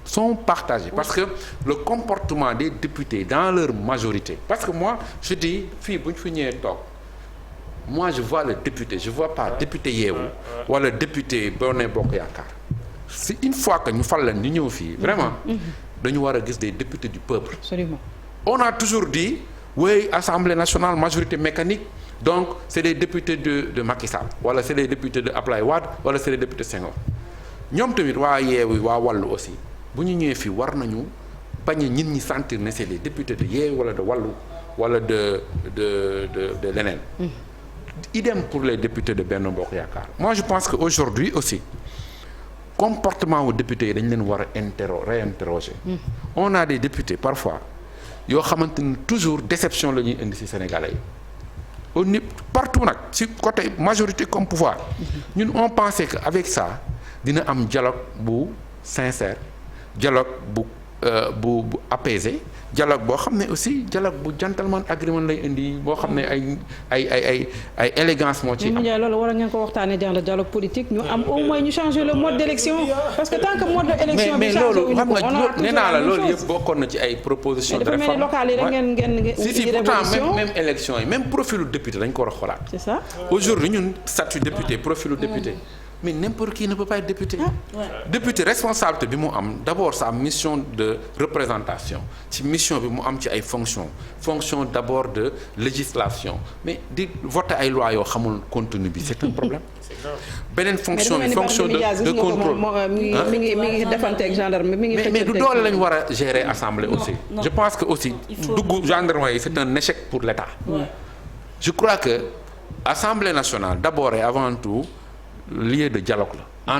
Sont partagées parce que le comportement des députés dans leur majorité parce que moi je dis fii bu ñu fi ñëwee toog moi je vois le député je vois pas député Yewwi wala député Benno Bokk Yaakaar si une fois que ñu fal leen ñu ñëw fii vraiment dañu war a gis des députés du peuple. Absolument. On a toujours dit oui Assemblée nationale majorité mécanique donc c'est des députés de Macky Sall wala c'est des députés de Ablaye Wade wala c'est des députés Senghor ñoom tamit waa Yewwi waa Wallu aussi bu ñu ñëwee fii war nañu bañ a nit ñi sentir ne c'est les députés de Yewwi wala de Wallu wala de leneen. Idem pour les députés de Benno Bokk Yaakaar. Moi je pense que aujourd'hui aussi comportement wu députés yi dañ leen war a réinterroger. On a des députés parfois yoo xamante ni toujours déception la ñuy indi ci Sénégalais yi au niveau partout nag ci côté majorité comme pouvoir ñun on pensait que avec ça dina am dialogue bu sincère dialogue bu apaisé dialogue boo xam ne aussi dialogue bu gentleman agreement lay indi boo xam ne ay élégance moo ci am. loolu war ngeen ko waxtaanee dans le dialogue politique ñu am au moins ñu changer le mode d'élection parce que tant que mode d'élection bi changé wuñu ko mais loolu xam nga nee naa la loolu yëpp bokkoon na ci ay propositions de réforme. dafa mel ni local yi rek ngeen si pourtant même élection yi même profilu député dañ ko war a xoolaat. c'est ça. aujourd'hui ñun statut député profilu député. mais n'importe qui ne peut pas être député. Député responsabilité bi mu am d'abord sa mission de représentation ci mission bi mu am ci ay fonction d'abord de législation mais di voter ay lois yoo xamul contenu bi c'est un problème. beneen fonction bi fonction de contrôle. mi ngi defanteeg gendarme mi ngi. mais du doole lañu war a gérer assemblée aussi. je pense que aussi dugg gendarmerie c'est un échec pour l'État. je crois que Assemblée nationale d'abord et avant tout. lieu de dialogue la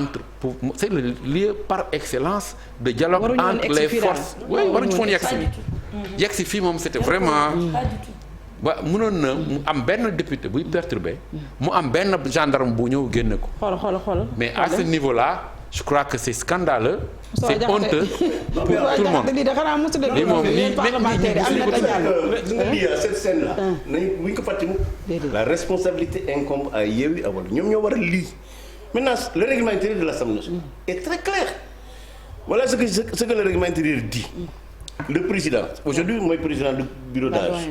c'est le lieu par excellence de dialogue entre les forces waruñu foon yegg si fii moom c'était vraiment mënoon na mu am benn député buy perturbé mu am benn gendarme bu ñëw génne ko xool mais à ce niveau là je crois que c'est scandaleux c'est honteux pour tout le monde lii moom lii cette scène là nañu bu ñu ko fàtte mu la responsabilité incombe à Yewwi ak Wallu ñoom ñoo war a lii. Maintenant, le règlement intérieur de l'Assemblée nationale est très clair. Voilà ce que le règlement intérieur dit. Le président, aujourd'hui, moi, président du bureau d'âge,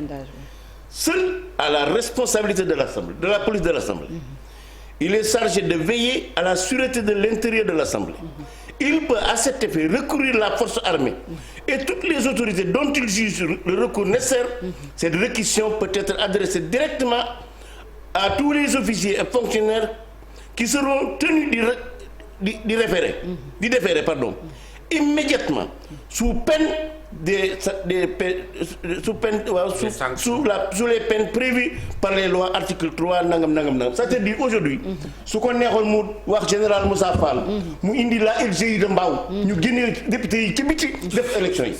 seul a la responsabilité de l'Assemblée, de la police de l'Assemblée. Il est chargé de veiller à la sûreté de l'intérieur de l'Assemblée. Il peut, à cet effet, recourir à la force armée. Et toutes les autorités dont il juge le recours nécessaire, cette réquisition peut être adressée directement à tous les officiers et fonctionnaires qui seront tenus d'y déférer, immédiatement, sous les peines prévues par les lois article 3 nangam. Ça c'est dit aujourd'hui. Su ko neexoon mu wax général Moussa Fall. mu indi la LGI de Mbao. ñu génne député yi ci biti def élection yi.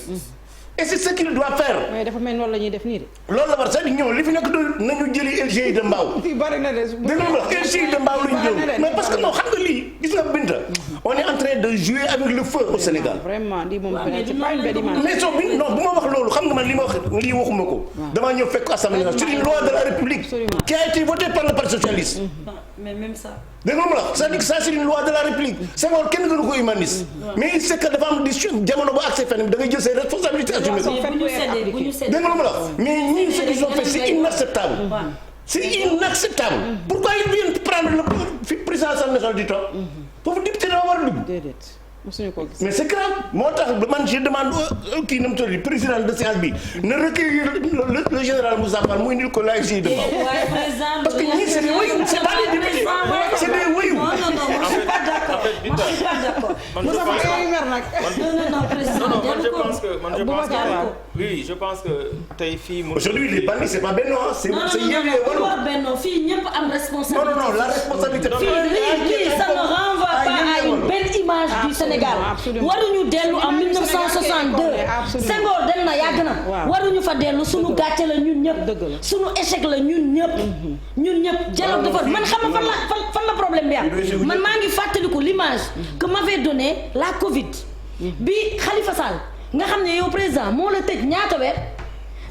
et c'est ce qu'il doit faire. mais dafa mel noonu la ñuy def nii de. loolu la war c'est-à-dire ñoom li fi nekk nañu jëli LGI de Mbao. fii bari na de. dégg nga wax LGI de Mbao la ñu jël mais parce que non xam nga lii gis nga Binta on est en train de jouer avec le feu au Sénégal. vraiment lii moom c'est pas une belle image. mais soo bi non bu ma wax loolu xam nga man li ma wax lii waxuma ko. damaa ñëw fekk assemblée nationale c'est une loi de la République. qui a été votée par le Parti socialiste. mais même ça. dégg nga la c'est-à-dire que ça c'est une loi de la République. Senghor kenn gënu ko humaniste. mais il sait que dafa am di jamono ba accès fenn da ngay jël ses responsabilités assumées. dégg nga la mais ñii ce qu'ils ont fait c'est inacceptable. c'est inacceptable. pourquoi ils viennent prendre le président de l'Assemblée nationale du temps. foofu député dafa war a dugg. mais c'est grave moo tax man je demande kii na mu tudd président de séance bi na recueillir le général Moussa Fall mu indil ko la LGI de Mbao parce que ñii c'est des voyous c'est pas des députés c'est des voyous. non je suis pas d'accord Moussa Fall yow mer nag. non président je pense que tey fii aujourd'hui les bandits c'est pas Benno c'est Yewwi Wallu. Benno fii ñëpp am responsabilité. non la responsabilité. lii ça ne renvoie pas à une belle image du Sénégal. waruñu dellu en 1962 Senghor dem na yàgg na waruñu fa dellu suñu gàcce la ñun ñëpp suñu échec la ñun ñëpp dialogue dafa man xam nga fan la problème bi am man maa ngi fàttaliku l'image que m'avait donné la Covid bi Khalifa Sall nga xam ne yow président moo la tëj ñaata weer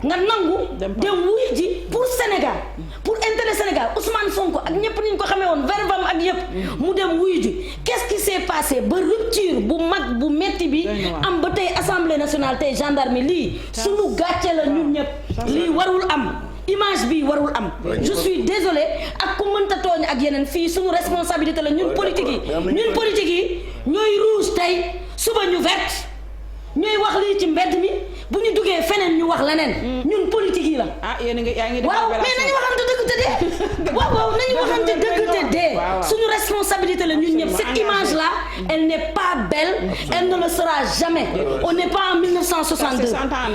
nga nangu dem wuy ji pour Sénégal pour intérêt Sénégal Ousmane Sonko ak ñëpp ni ñu ko xamee woon verbam ak yëpp mu dem wuy ji qu'est-ce qui s'est passé ba rupture bu mag bu metti bi am ba tey Assemblée nationale tey gendarme lii suñu gàcce la ñun ñëpp lii warul am image bi warul am je suis désolé ak ku mënta tooñ ak yeneen fii suñu responsabilité la ñun politique yi ñooy rouge tey suba ñu vert ñooy wax lii ci mbedd mi bu ñu duggee feneen ñu wax leneen ñun politique yi la. yéen a ngi waaw mais nañu waxante dëgg te dee. waaw nañu waxante dëgg te dee. suñu responsabilité la ñun ñëpp cette image là elle n'est pas belle elle ne le sera jamais. on n'est pas en 1962.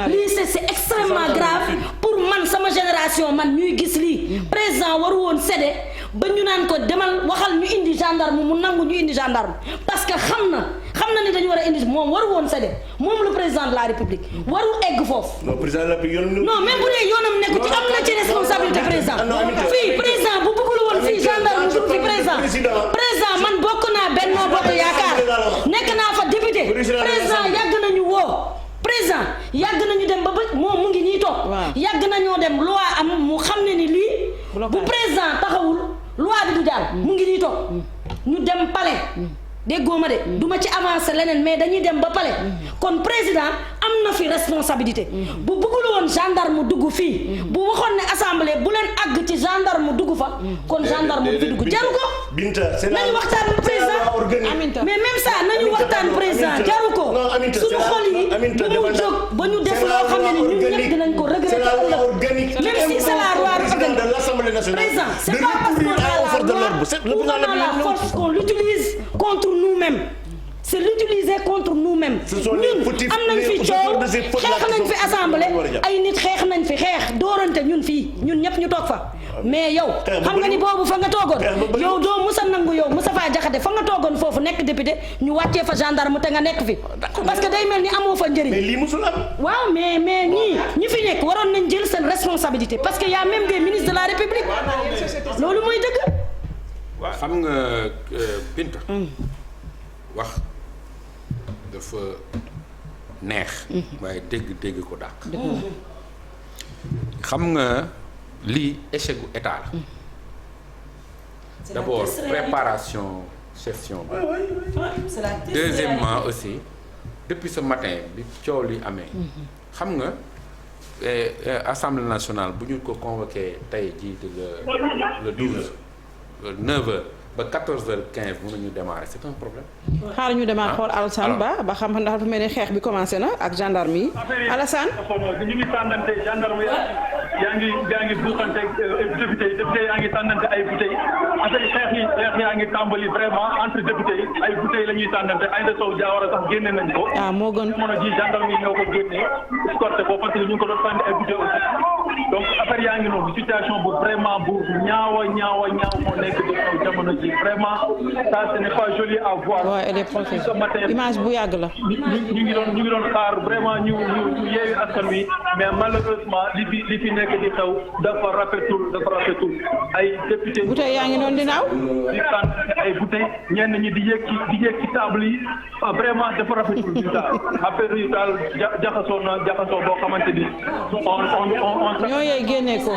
lii c'est extrêmement grave pour man sama génération man ñuy gis lii président waru woon cédé ba ñu naan ko demal waxal ñu indi gendarme mu nangu ñu indi gendarme parce que xam na xam na ni dañu war a indi moom waru woon cédé moom le président de la république waru egg foofu. non président de la république non même bu dee yoonam nekku ci am na ci responsabilité président fii président bu bëggul woon fii gendarme dugg fi président man bokk naa Benno Bokk Yaakaar nekk naa fa député président yàgg nañu woo président yàgg nañu dem ba moom mu ngi ñuy toog yàgg nañoo dem loi am mu xam ne ni lii bu président taxawul loi bi du jàll mu ngi ñuy toog ñu dem palais déggoo ma de du ma ci avancer leneen mais dañuy dem ba palais kon président am na fi responsabilité bu bëggul woon gendarme dugg fii bu waxoon ne assemblée bu leen àgg ci gendarme dugg fa kon gendarme du fi dugg jaru ko nañu waxtaan président mais même ça nañu waxtaan président jaru ko suñu xol yi bu mu jóg ba ñu def loo xam ne ni ñun ñëpp dinañ ko regretter ëllëg même si c'est la loi organique président c'est pas parce qu'on a la force qu'on l'utilise contre nous-mêmes c'est l'utiliser contre nous-mêmes ñun am nañ fi coow xeex nañ fi assemblée ay nit xeex nañ fi xeex doorante ñun fii ñun ñëpp ñu toog fa mais yow xam nga ni boobu fa nga toogoon yow doo musa nangu yow Moustapha Diakhaté fa nga toogoon foofu nekk député ñu wàccee fa gendarme te nga nekk fi parce que day mel ni amoo fa njëriñ. mais lii musul am. waaw mais ñi fi nekk waroon nañ jël seen responsabilité parce que y a même des ministres de la République loolu mooy dëgg. xam nga Binta. wax dafa neex. waaye dégg ko dàq. xam nga lii échec gu état la. d'abord préparation session bi. deuxièmement aussi depuis ce matin bi coow li amee. xam nga assemblée nationale bu ñu ko convoqué tey jii le 12 9h ba 14h15 mën nañu démarrer c'est un problème. xaar ñu démarrer xool Alassane Ba xam ndax dafa mel ni xeex bi commencé na ak gendarme yi Alassane. ñu ngi tànnante gendarme yaa ngi buuxante député yaa ngi tànnante ay bouteilles affaire xeex yaa ngi tàmbali vraiment entre député yi ay bouteilles la ñuy tànnante Aïda Sow Diawara sax génne nañ ko. moo gën jamono ji gendarme yi ñoo ko génnee escorté ko parce que ñu ngi ko doon sànni ay bouteilles aussi donc affaire yaa ngi noonu situation bu vraiment bu ñaawa moo nekk de jamono ji vraiment ça ce n'est pas joli à voir. waaw elle est professionnelle image bu yàgg la. ñu ngi doon xaar vraiment ñu yeewi askan wi mais malheureusement li fi nekk di xew dafa rafetul ay député. bouteille yaa ngi doon di naaw. di tànn ay bouteille ñenn ñi di yéeg ci table yi vraiment dafa rafetul bi daal affaire yi daal jaxasoo boo xamante ni on ñoo yee génne ko.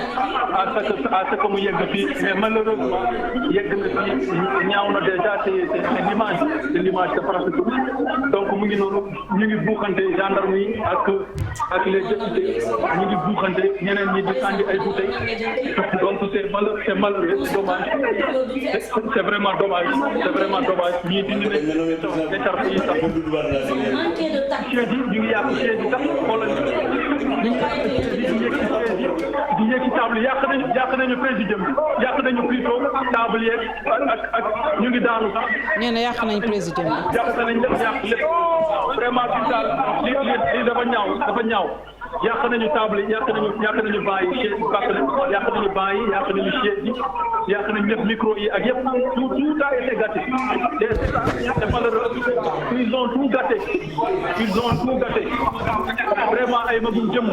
à ce que mu yegg fii mais malheureusement yegg na fii ñaaw na déjà c'est l'image dafa rafetul donc mu ngi noonu ñu ngi buuxante gendarme yi ak les députés ñu ngi buuxante ñeneen ñi di sànni ay bouteilles donc c'est malheureux c'est dommage c'est vraiment dommage ñii dindi nañ écharpe yi sax chaise yi ñu ngi yàq chaise yi sax xoolal di yéeg ci table yàq nañu présidium bi yàq nañu plutôt table yeeg ak ñu ngi daanu sax. nee na yàq nañu présidium bi. yàq nañ lépp vraiment bi daal li dafa ñaaw yàq nañu table yi yàq nañu banc yi chaise yi yàq nañu banc yi yàq nañu chaise yi yàq nañu lépp micro yi ak yëpp tout a été gâté c'est malheureux ils ont tout gâté vraiment ay magum jëm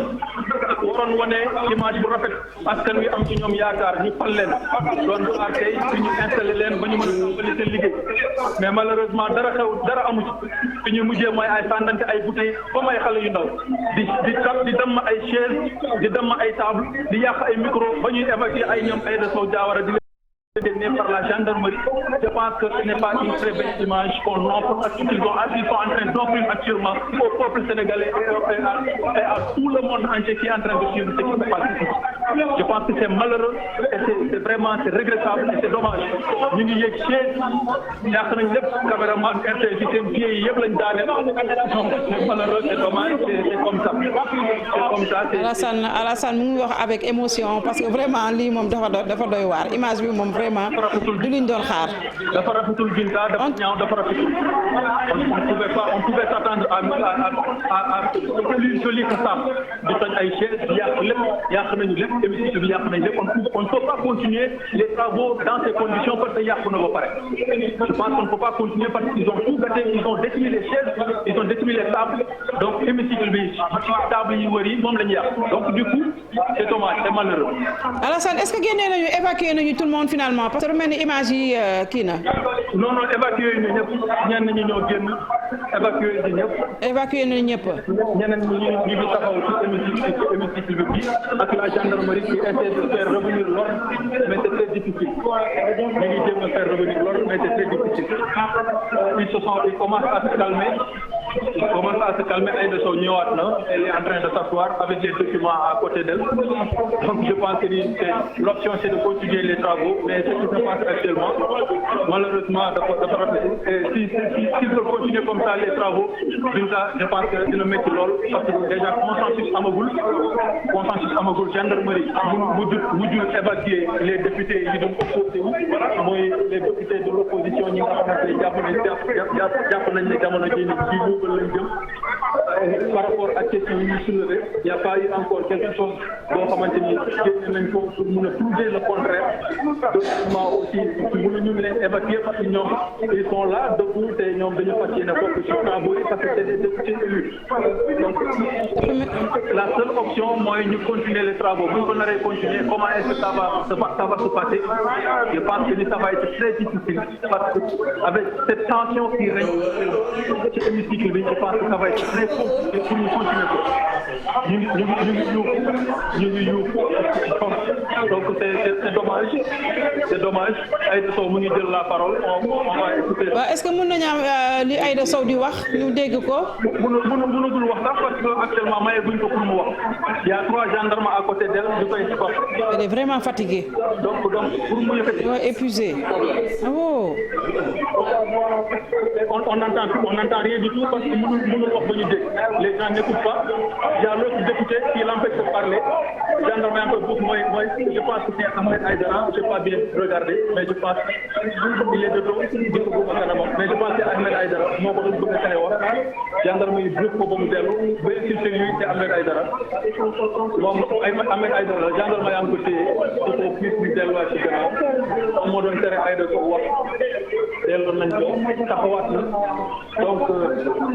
waroon wane image bu rafet askan wi am ci ñoom yaakaar ñu fal leen doon xaar tey fi ñu installé leen ba ñu mën a tàmbali seen liggéey mais malheureusement dara amu ci fi ñu mujjee mooy ay sànnante ay bouteilles comme ay xale yu ndaw di damm ay chaise di damm ay table di yàq ay micro ba ñuy évacuer ay ñoom Aïda Sow Diawara di leen par la gendarmerie. Je pense que ce n'est pas une très belle image qu'on offre, ils sont en train d'offrir actuellement au peuple sénégalais et à tout le monde entier qui est en train de suivre ce qui se passe ici. Je pense que c'est malheureux et c'est regrettable et c'est dommage. ñu ngi yëg chaise yàq nañ lépp caméraman RTL ci seen pieds yi yëpp lañ daaneel donc c'est malheureux c'est dommage c'est comme ça. Alassane mu ngi wax avec émotion parce que vraiment lii moom dafa doy waar image bi moom vraiment du liñ doon xaar. dafa rafetul Binta dafa ñaaw dafa rafetul. on pouvait s'attendre à plus joli que ça di toj ay chaise yàq nañu lépp hémicycle bi yàq nañ lépp on ne peut pas continuer les travaux dans ces conditions parce que yàqu na ba pare je pense qu'on ne peut pas continuer parce qu'ils ont tout gâté ils ont détruit les chaises ils ont détruit les tables donc hémicycle bi table yi wër yi moom la ñu yàq donc du coup c'est dommage c'est malheureux. Alassane est-ce que génnee nañu évacuer nañu tout le monde finalement parce que lu mel ni image yi kii na. non évacuer ñu ñëpp ñenn ñi ñoo génn évacuer ñu ñëpp. évacuer nañu ñëpp. ñeneen ñi ngi taxaw ci hémicycle bi ak la gendarmerie qui essaie de faire revenir l'ordre mais c'est très difficile ñu ngi jéem a faire revenir l'ordre mais c'est très difficile ils commencent à se calmer Aïda Sow ñëwaat na elle est en train de s'asseoir avec les documents à côté d'elle donc je pense que l'option c'est de continuer les travaux mais ce qui se passe actuellement malheureusement dafa rafetlu et s'ils veulent continuer comme ça les travaux je pense que dina métti lool parce que déjà consensus amagul gendarmerie mujjul évacuer les députés yi doon opposé wu mooy les députés de l'opposition ñi nga xamante ne jàpp nañ ne jamono ji ni ci luubal lañ jëm par rapport ak question yi ñu soulevé y a pas eu encore quelque chose boo xamante ni génne nañ ko pour mun a prouver le contraire deuxièmement aussi mënuñu leen évacuer parce que ñoom ils sont là debout te ñoom dañu fas yéene bokk ci travaux yi parce que c'est des députés élus donc la seule option mooy ñu continuer les travaux bu ñu ko naree continuer comment est-ce que ça va se passer je pense que ça va être très difficile parce que avec cette tension qui règne ci hémicycle bi je pense que ça va être très compliqué pour ñu continuer ko ñu ngi yuuxu donc c'est dommage Aïda Sow mu ngi jël la parole on va écouter. waaw est-ce que mën nañu am li Aïda Sow di wax ñu dégg ko. mënagul wax sax parce que actuellement maye guñ ko pour mu wax il y a 3 gendarmes à côté d'elle ñu koy supporter. elle est vraiment fatiguée. donc pour mu yëkkati. épuisée. Ah bon. on n'entend rien du tout parce que mënul wax ba ñu dégg les gens n'écoutent pas il y a l'autre député qui l'empêche de parler gendarme un peu boobu mooy je pense que c'est Ahmed Aïdara j'ai pas bien regardé mais je pense il est de dos dégg ko ba kanamam mais je pense que Ahmed Aïdara moo ko doon bëgg a tere wax gendarme yi bloqué ko ba mu dellu ba insulté lui c'est Ahmed Aïdara moom Ahmed Aïdara gendarme yaa ngi ko téye ko plus ñu delluwaat ci gannaaw moom moo doon tere Aïda ko wax delloon nañ ko taxawaat na donc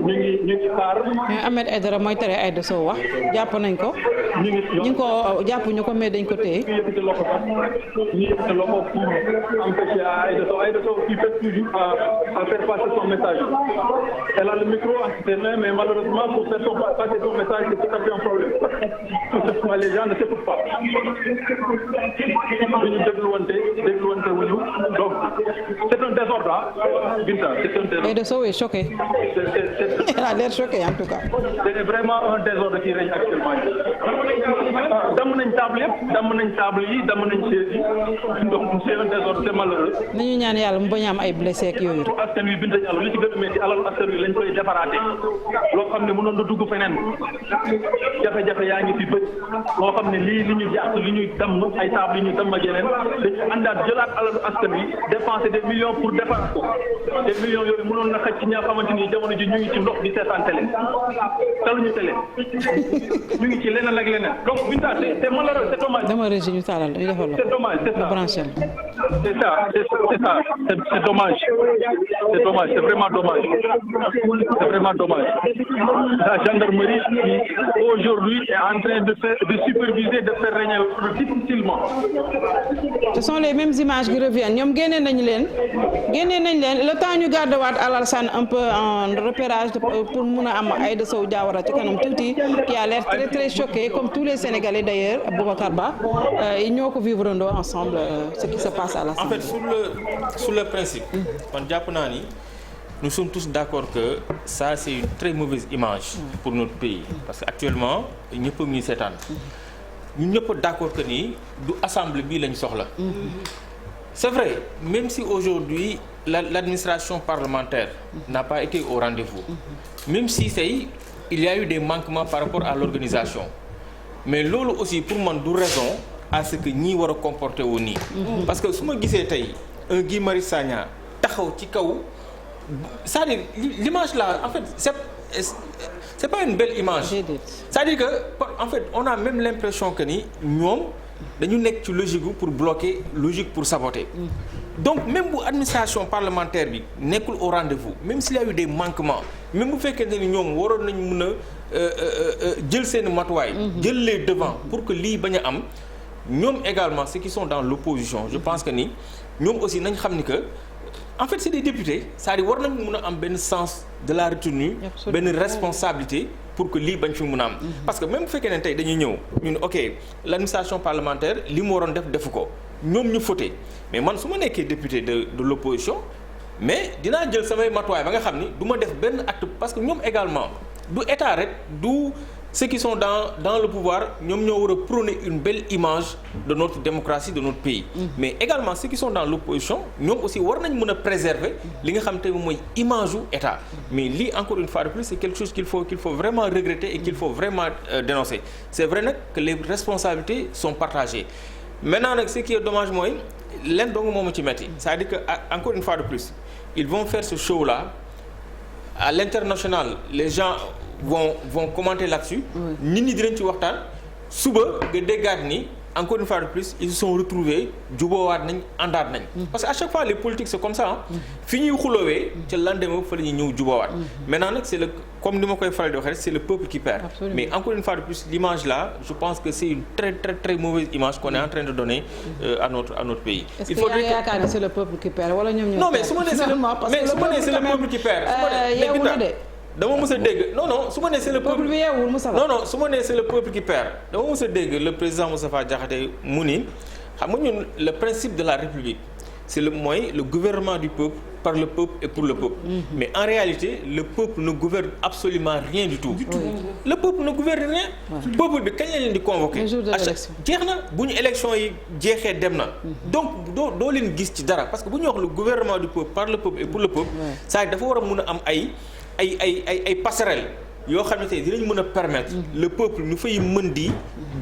ñu ngi xaar. mais Ahmed Aïdara mooy tere Aïda Sow wax jàpp nañ ko. ñu ngi ko jàppuñu ko mais dañ ko téye. ñu yëkkati loxo sax ñu yëkkati loxo pour empêcher Aïda Sow qui fait toujours à faire passer son message. Elle a le micro entre ses mains mais malheureusement pour faire passer son message c'est tout à fait un problème. Les gens ne s'écoutent pas. dañu dégluwante wuñu donc c'est un désordre Binta c'est un désordre. Aïda Sow est choquée. Elle a l'air choquée en tout cas. C'est vraiment un désordre qui règne actuellement. damm nañ table yi damm nañ chaise yi donc c'est un désordre c'est malheureux. nañu ñaan yàlla mu bañ a am ay blessé ak yooyu. askan wi Binta Diallo li ci gën a metti alal askan wi lañ koy defaraate loo xam ne mënoon na dugg feneen jafe-jafe yaa ngi fi bëri loo xam ne li ñu jàpp li ñuy damm ay table yi ñu damm ak yeneen dañu àndaat jëlaat alalu askan wi dépenser des millions pour defar ko des millions yooyu mënoon na xëcc ci ñaa xamante ni jamono ji ñu ngi ci ndox di seetaan télé taluñu télé ñu ngi ci leneen ak leneen donc Binta c'est malheureux c'est dommage. dama régi ñu taalal ñu defal la. c'est dommage c'est ça branché c'est dommage c'est vraiment dommage la gendarmerie qui aujourd'hui est en train de superviser de faire régner difficilement. Ce sont les mêmes images qui reviennent ñoom génne nañ leen le temps ñu gardewaat Alassane un peu en repérage pour mun a am Aïda Sow Diawara ci kanam tuuti qui a l'air très très choqué comme tous les Sénégalais d'ailleurs Boubacar Ba ñoo ko vivre ensemble ce qui se passe à l'Assemblée. En fait sur le principe man jàpp naa ni nous sommes tous d'accord que ça c'est une très mauvaise image pour notre pays parce que actuellement ñëpp a ngi seetaan ñun ñëpp d'accord que ni du assemblée bii lañ soxla. C'est vrai, même si aujourd'hui l'administration parlementaire n'a pas été au rendez-vous, même si il y a eu des manquements par rapport à l'organisation, mais loolu aussi pour man du raison à ce que ñii war a comporter wu nii. Parce que su ma gisee tey un Guy Marius Sagna taxaw ci kaw c'est-à-dire l'image là en fait c'est pas une belle image. C'est-à-dire que en fait on a même l'impression que ni ñoom dañu nekk ci logique pour bloquer, logique pour saboter. Donc même bu administration parlementaire bi nekkul au rendez-vous même s'il y a eu des manquements même bu fekkee ne ñoom waroon nañ mën a jël seen matuwaay. jël les devants pour que lii bañ a am ñoom également ceux qui sont dans l'opposition je pense que ni ñoom aussi nañ xam ni que en fait c'est des députés c'est-à-dire war nañ mën a am benn sens de la retenue benn responsabilité pour que lii bañ fi mën a am parce que même bu fekkee ne tey dañuy ñëw ñun ok l'administration parlementaire li mu waroon defu ko ñoom ñu fauté mais man su ma nekkee député de l'opposition mais dinaa jël samay matuwaay ba nga xam ni du ma def benn acte parce que ñoom également du état rek du ceux qui sont dans le pouvoir ñoom ñoo war a prôner une belle image de notre démocratie de notre pays mais également ceux qui sont dans l'opposition ñoom aussi war nañ mën a préserver li nga xam te mooy image u état mais lii encore une fois de plus c'est quelque chose qu'il faut vraiment regretter et qu'il faut vraiment dénoncer c'est vrai nag que les responsabilités sont partagées maintenant nag ce qui est dommage mooy leen dong moomu ci metti c'est-à-dire que encore une fois de plus ils vont faire ce show là à l'international les gens vont commenter là-dessus nit ñi dinañ ci waxtaan suba nga déggaat ni encore une fois de plus ils se sont retrouvés juboowaat nañ àndaat nañ parce que à chaque fois les politiques c'est comme ça fi ñuy xuloowee ca lendemain fa la ñuy ñëw juboowaat maintenant nag c'est le comme ni ma koy faral di waxee c'est le peuple qui perd. Absolument. Mais encore une fois de plus l'image là je pense que c'est une très très très mauvaise image qu'on est en train de donner à notre pays. Est-ce que yaa yaakaar ne c'est le peuple qui perd wala ñoom ñoo non mais su ma nee c'est le peuple qui perd yeewu na de dama mës a dégg non su ma nee c'est le peuple bi yeewul Moussa non su ma nee c'est le peuple qui perd dama mës a dégg le président Moustapha Diakhaté mu ni xam nga ñun le principe de la République c'est le gouvernement du peuple par le peuple et pour le peuple mais en réalité le peuple ne gouverne absolument rien du tout le peuple ne gouverne rien peuple bi kañ la leen di convoquer jeex na bu ñu élection yi jeexee dem na donc doo leen gis ci dara parce que bu ñu wax le gouvernement du peuple par le peuple et pour le peuple ça dafa war a mën a am ay passerelles yoo xam ne tey dinañ mën a permettre le peuple ñu fay mën di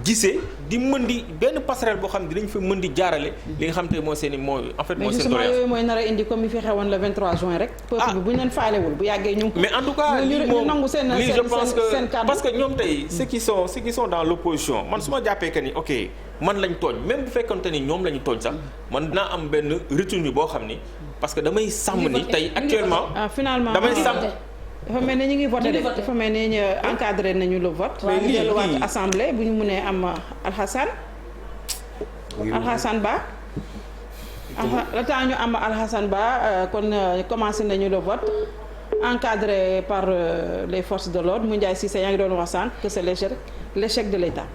gisee di mën di benn passerelle boo xam ne dinañ fa mën di jaarale li nga xam te mooy seen mooy en fait mooy seen doléance yooyu mooy nar a indi comme yi fi xewoon le 23 juin rek peuple bi bu ñu leen faalewul bu yàggee ñu mais en tout cas ñu nangu seen lii je pense que parce que ñoom tey ceux qui sont dans l'opposition man su ma jàppee que ni ok man lañ tooñ même bu fekkonte ni ñoom la ñu tooñ sax man dinaa am benn retenue boo xam ni parce que damay sàmm ni tey actuellement finalement damay sàmm dafa mel ne ñu ngi voté de dafa mel ne ñu encadré nañu le vote. mais lii delluwaat assemblée bu ñu mënee am Alhassane Ba. le temps ñu am Alhassane Ba kon commencé nañu le vote encadré par les forces de l'ordre Moundiaye Cissé yaa ngi doon wax sànq que c'est l'échec de l'État.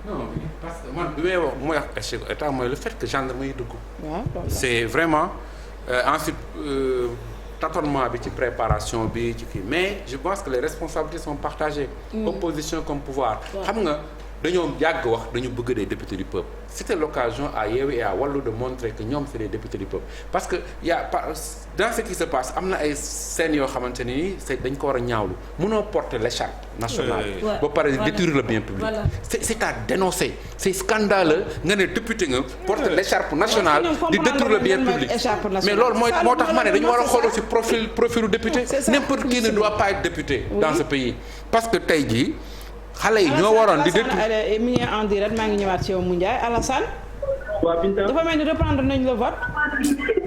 non parce que man bi may wax bu may wax échec État mooy le fait que gendarme yi dugg. waaw c'est vraiment ensuite. tâtonnement bi ci préparation bi ci kii mais je pense que les responsabilités sont partagées opposition comme pouvoir xam nga dañoo yàgg wax dañu bëgg des députés du peuple c'était l'occasion à Yewwi et à Wallu de montrer que ñoom c'est des députés du peuple parce que y a dans ce qui se passe am na ay scènes yoo xamante ni c'est dañ ko war a ñaawlu mënoo porter l'écharpe nationale ba pare détruire le bien public c'est à dénoncer c'est scandaleux nga ne député nga porter l'écharpe nationale di détruire le bien public mais loolu moo tax ma ne dañu war a xool aussi profilu député n'importe qui ne doit pas être député dans ce pays parce que tey jii xale yi ñoo waroon di détruire mi ngi en direct maa ngi ñëwaat ci yow Moundiaye Alassane. waaw Binta dafa mel ni reprendre nañ le vote.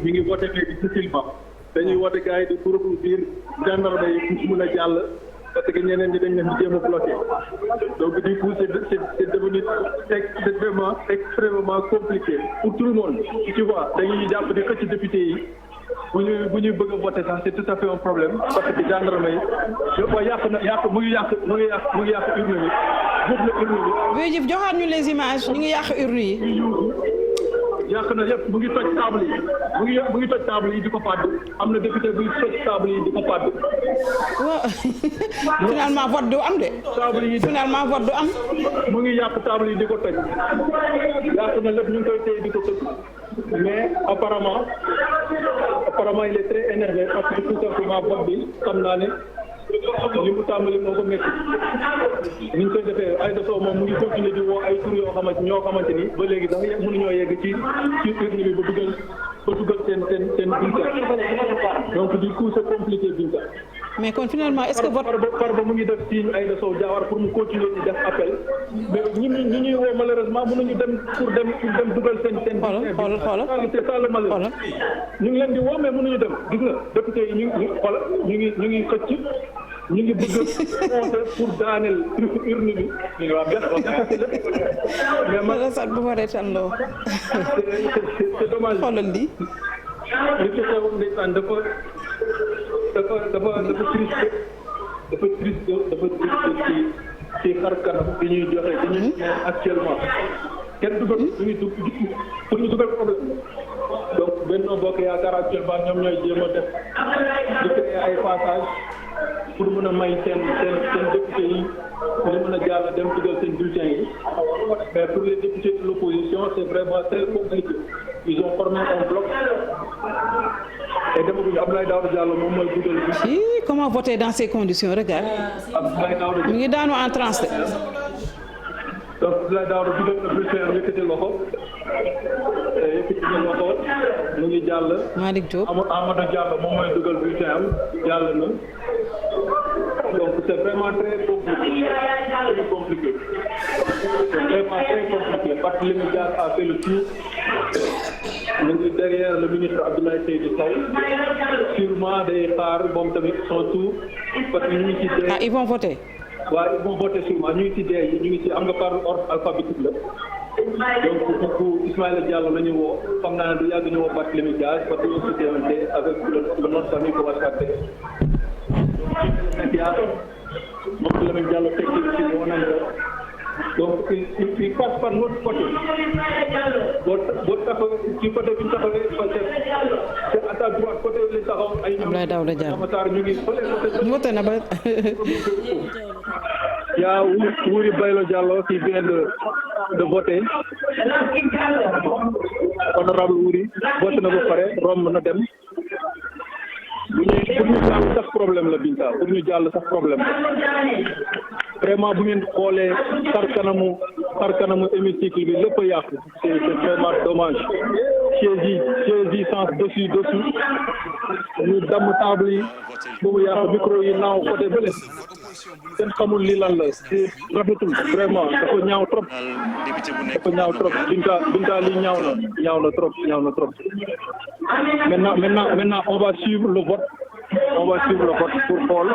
ñu ngi voté léegi difficilement dañuy voté gars yi di biir gendarme yi mun a jàll parce que ñeneen ñi dañ leen di jéem a bloqué donc du coup c'est devenu extrêmement compliqué pour tout le monde tu vois dañuy jàpp ne xëcc député yi. bu ñuy bëgg a voter sax c'est tout à fait un problème parce que gendarme yi mu ngi yàq urne bi jël na urne bi. Wéjif joxaat ñu les images ñu ngi yàq urne yi. yàq na yëpp mu ngi toj table yi mu ngi toj table yi di ko fàdd am na député buy toj table yi di ko fàdd. waaw finalement vote du am de. table yi finalement vote du am. mu ngi yàq table yi di ko toj yàq na lépp ñu ngi koy téye di ko toj mais apparemment il est très énervé parce que tout simplement vote bi xam naa ne li mu tàmbali moo ko métti ni ñu koy defee ay defoo moom mu ngi continuer di woo ay tur ñoo xamante ni ba léegi sax mënuñoo yegg ci urne bi ba dugal seen bulletin donc du coup c'est compliqué Binta mais kon finalement est-ce que vote Farba mu ngi def signe Aïda Sow Diawara pour mu continuer di def appel mais ñi ñuy woo malheureusement mënuñu dem pour dem dugal seen. xoolal c'est ça le malheur. ñu ngi leen di woo mais mënuñu dem gis nga député yi ñu ngi xëcc ñu ngi bëgg a pour daaneel urne bi. ñu ngi wax mais man sat bu ma reetaan loo c'est dommage. xoolal lii. li ci xew ndeysaan dafa triste ci xar kanam bi ñuy joxe dañuy actuellement kenn dugal pour ñu dugal problème donc Benno Bokk Yaakaar actuellement ñoom ñooy jéem a def di créer ay passage pour mën a may seen député yi ñu mën a jàll dem dugal seen bulletin yi mais pour les députés de l'opposition c'est vraiment très compliqué. Ils ont formé un bloc et demaguñu Abdoulaye Daouda Diallo moom mooy dugal bi. si comment voter dans ces conditions regarde. Abdoulaye Daouda mu ngi daanu en transe. donc Abdoulaye Daouda dugal na bulletin yëkkati loxo mu ngi jàll. Malick Diop Amadou Diallo moom mooy dugal bulletin am jàll na donc c'est vraiment très compliqué. C'est vraiment très compliqué parce que Barthélémy Dias a fait le tour. mu ngi derrière le ministre Abdoulaye Seydou Sow sûrement day xaar moom tamit son tour parce que ñu ngi ci dee. ils vont voter. waaw ils vont voter sûrement ñu ngi ci dee ñu ngi ci am nga par ordre alphabétique la donc bu Ismaïla Diallo la ñu woo xam naa ne du yàgg ñu woo Barthélémy Dias parce que ñu ngi ci avec le nom de famille ko waskaate nekk yaa Barthélémy Diallo teg ci woo nañ ko donc il passe par l'autre côté boo taxawee ci côté bi ñu taxawee c'est à ta droite côté li taxaw ay ñoom Abdoulaye Daouda Diallo Amatar ñu ngi fële voté na ba. Il y a Wuri Baylo Diallo qui vient de voter. Honorable Wuri voté na ba pare romb na dem. pour ñu jàll sax problème la Binta pour ñu jàll sax problème vraiment bu ngeen xoolee xar kanamu hémicycle bi lépp a yàqu c'est vraiment dommage chaise yi sens dessus ñu damm table yi boobu yàqu micro yi naaw côté bële kenn xamul li lan la c'est rafetul vraiment dafa ñaaw trop Binta li ñaaw na trop maintenant on va suivre le vote pour xool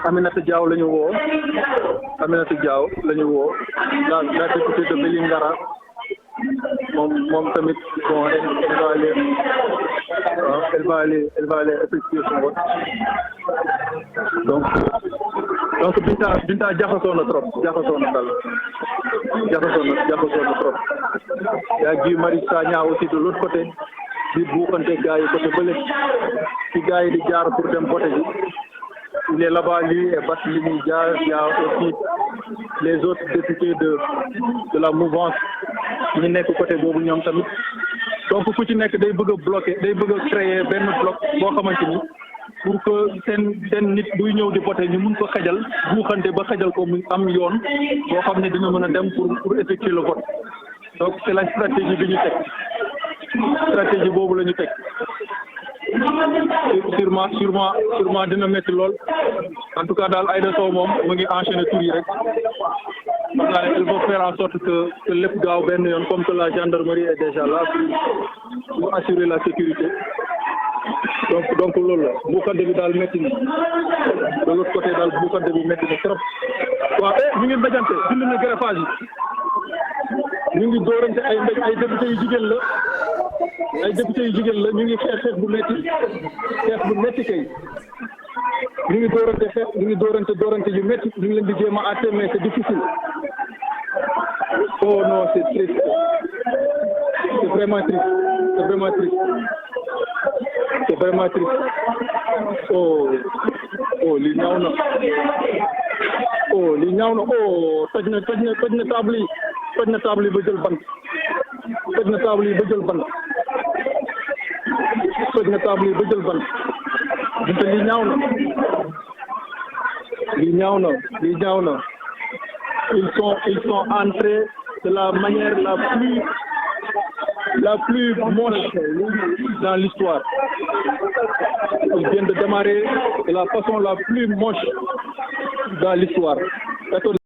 Aminata Diaw la ñu woo la députée de Vélingara moom tamit bon elle va aller effectuer son vote donc Binta jaxasoo na trop yaa Guy Marius Sagna aussi de l'autre côté di buuxante gars yi côté bële ci gars yi di jaar pour dem voter ji il est là-bas lui et Barthélémy Dias, il y a aussi les autres députés de la mouvance ñi nekk côté boobu ñoom tamit donc ku ci nekk day bëgg a bloquer day bëgg a créer benn bloc boo xamante ni pour que seen nit buy ñëw di voter ñu mun ko xajal buuxante ba xajal ko mu am yoon boo xam ne dina mën a dem pour effectuer le vote donc c'est la stratégie bi ñu teg stratégie boobu la ñu teg sûrement dina métti lool en tout cas daal Aïda Sow moom mu ngi enchaîner tur yi rek xam naa ne il faut faire en sorte que lépp gaaw benn yoon comme que la gendarmerie est déjà là pour assurer la sécurité donc loolu la buukante bi daal métti na de l'autre côté daal buukante bi métti na trop waaw ñu ngi mbéjante dindi na greffage yi ñu ngi dóorante ay député yu jigéen la ñu ngi xeex bu métti kay ñu ngi dóorante yu métti ñu ngi leen di jéem a àtte mais c'est difficile oh non c'est triste c'est vraiment triste oh li ñaaw na toj na table yi ba jël bant Binta li ñaaw na ils sont entrés de la manière la plus moche dans l'histoire il vient de démarrer de la façon la plus moche dans l'histoire.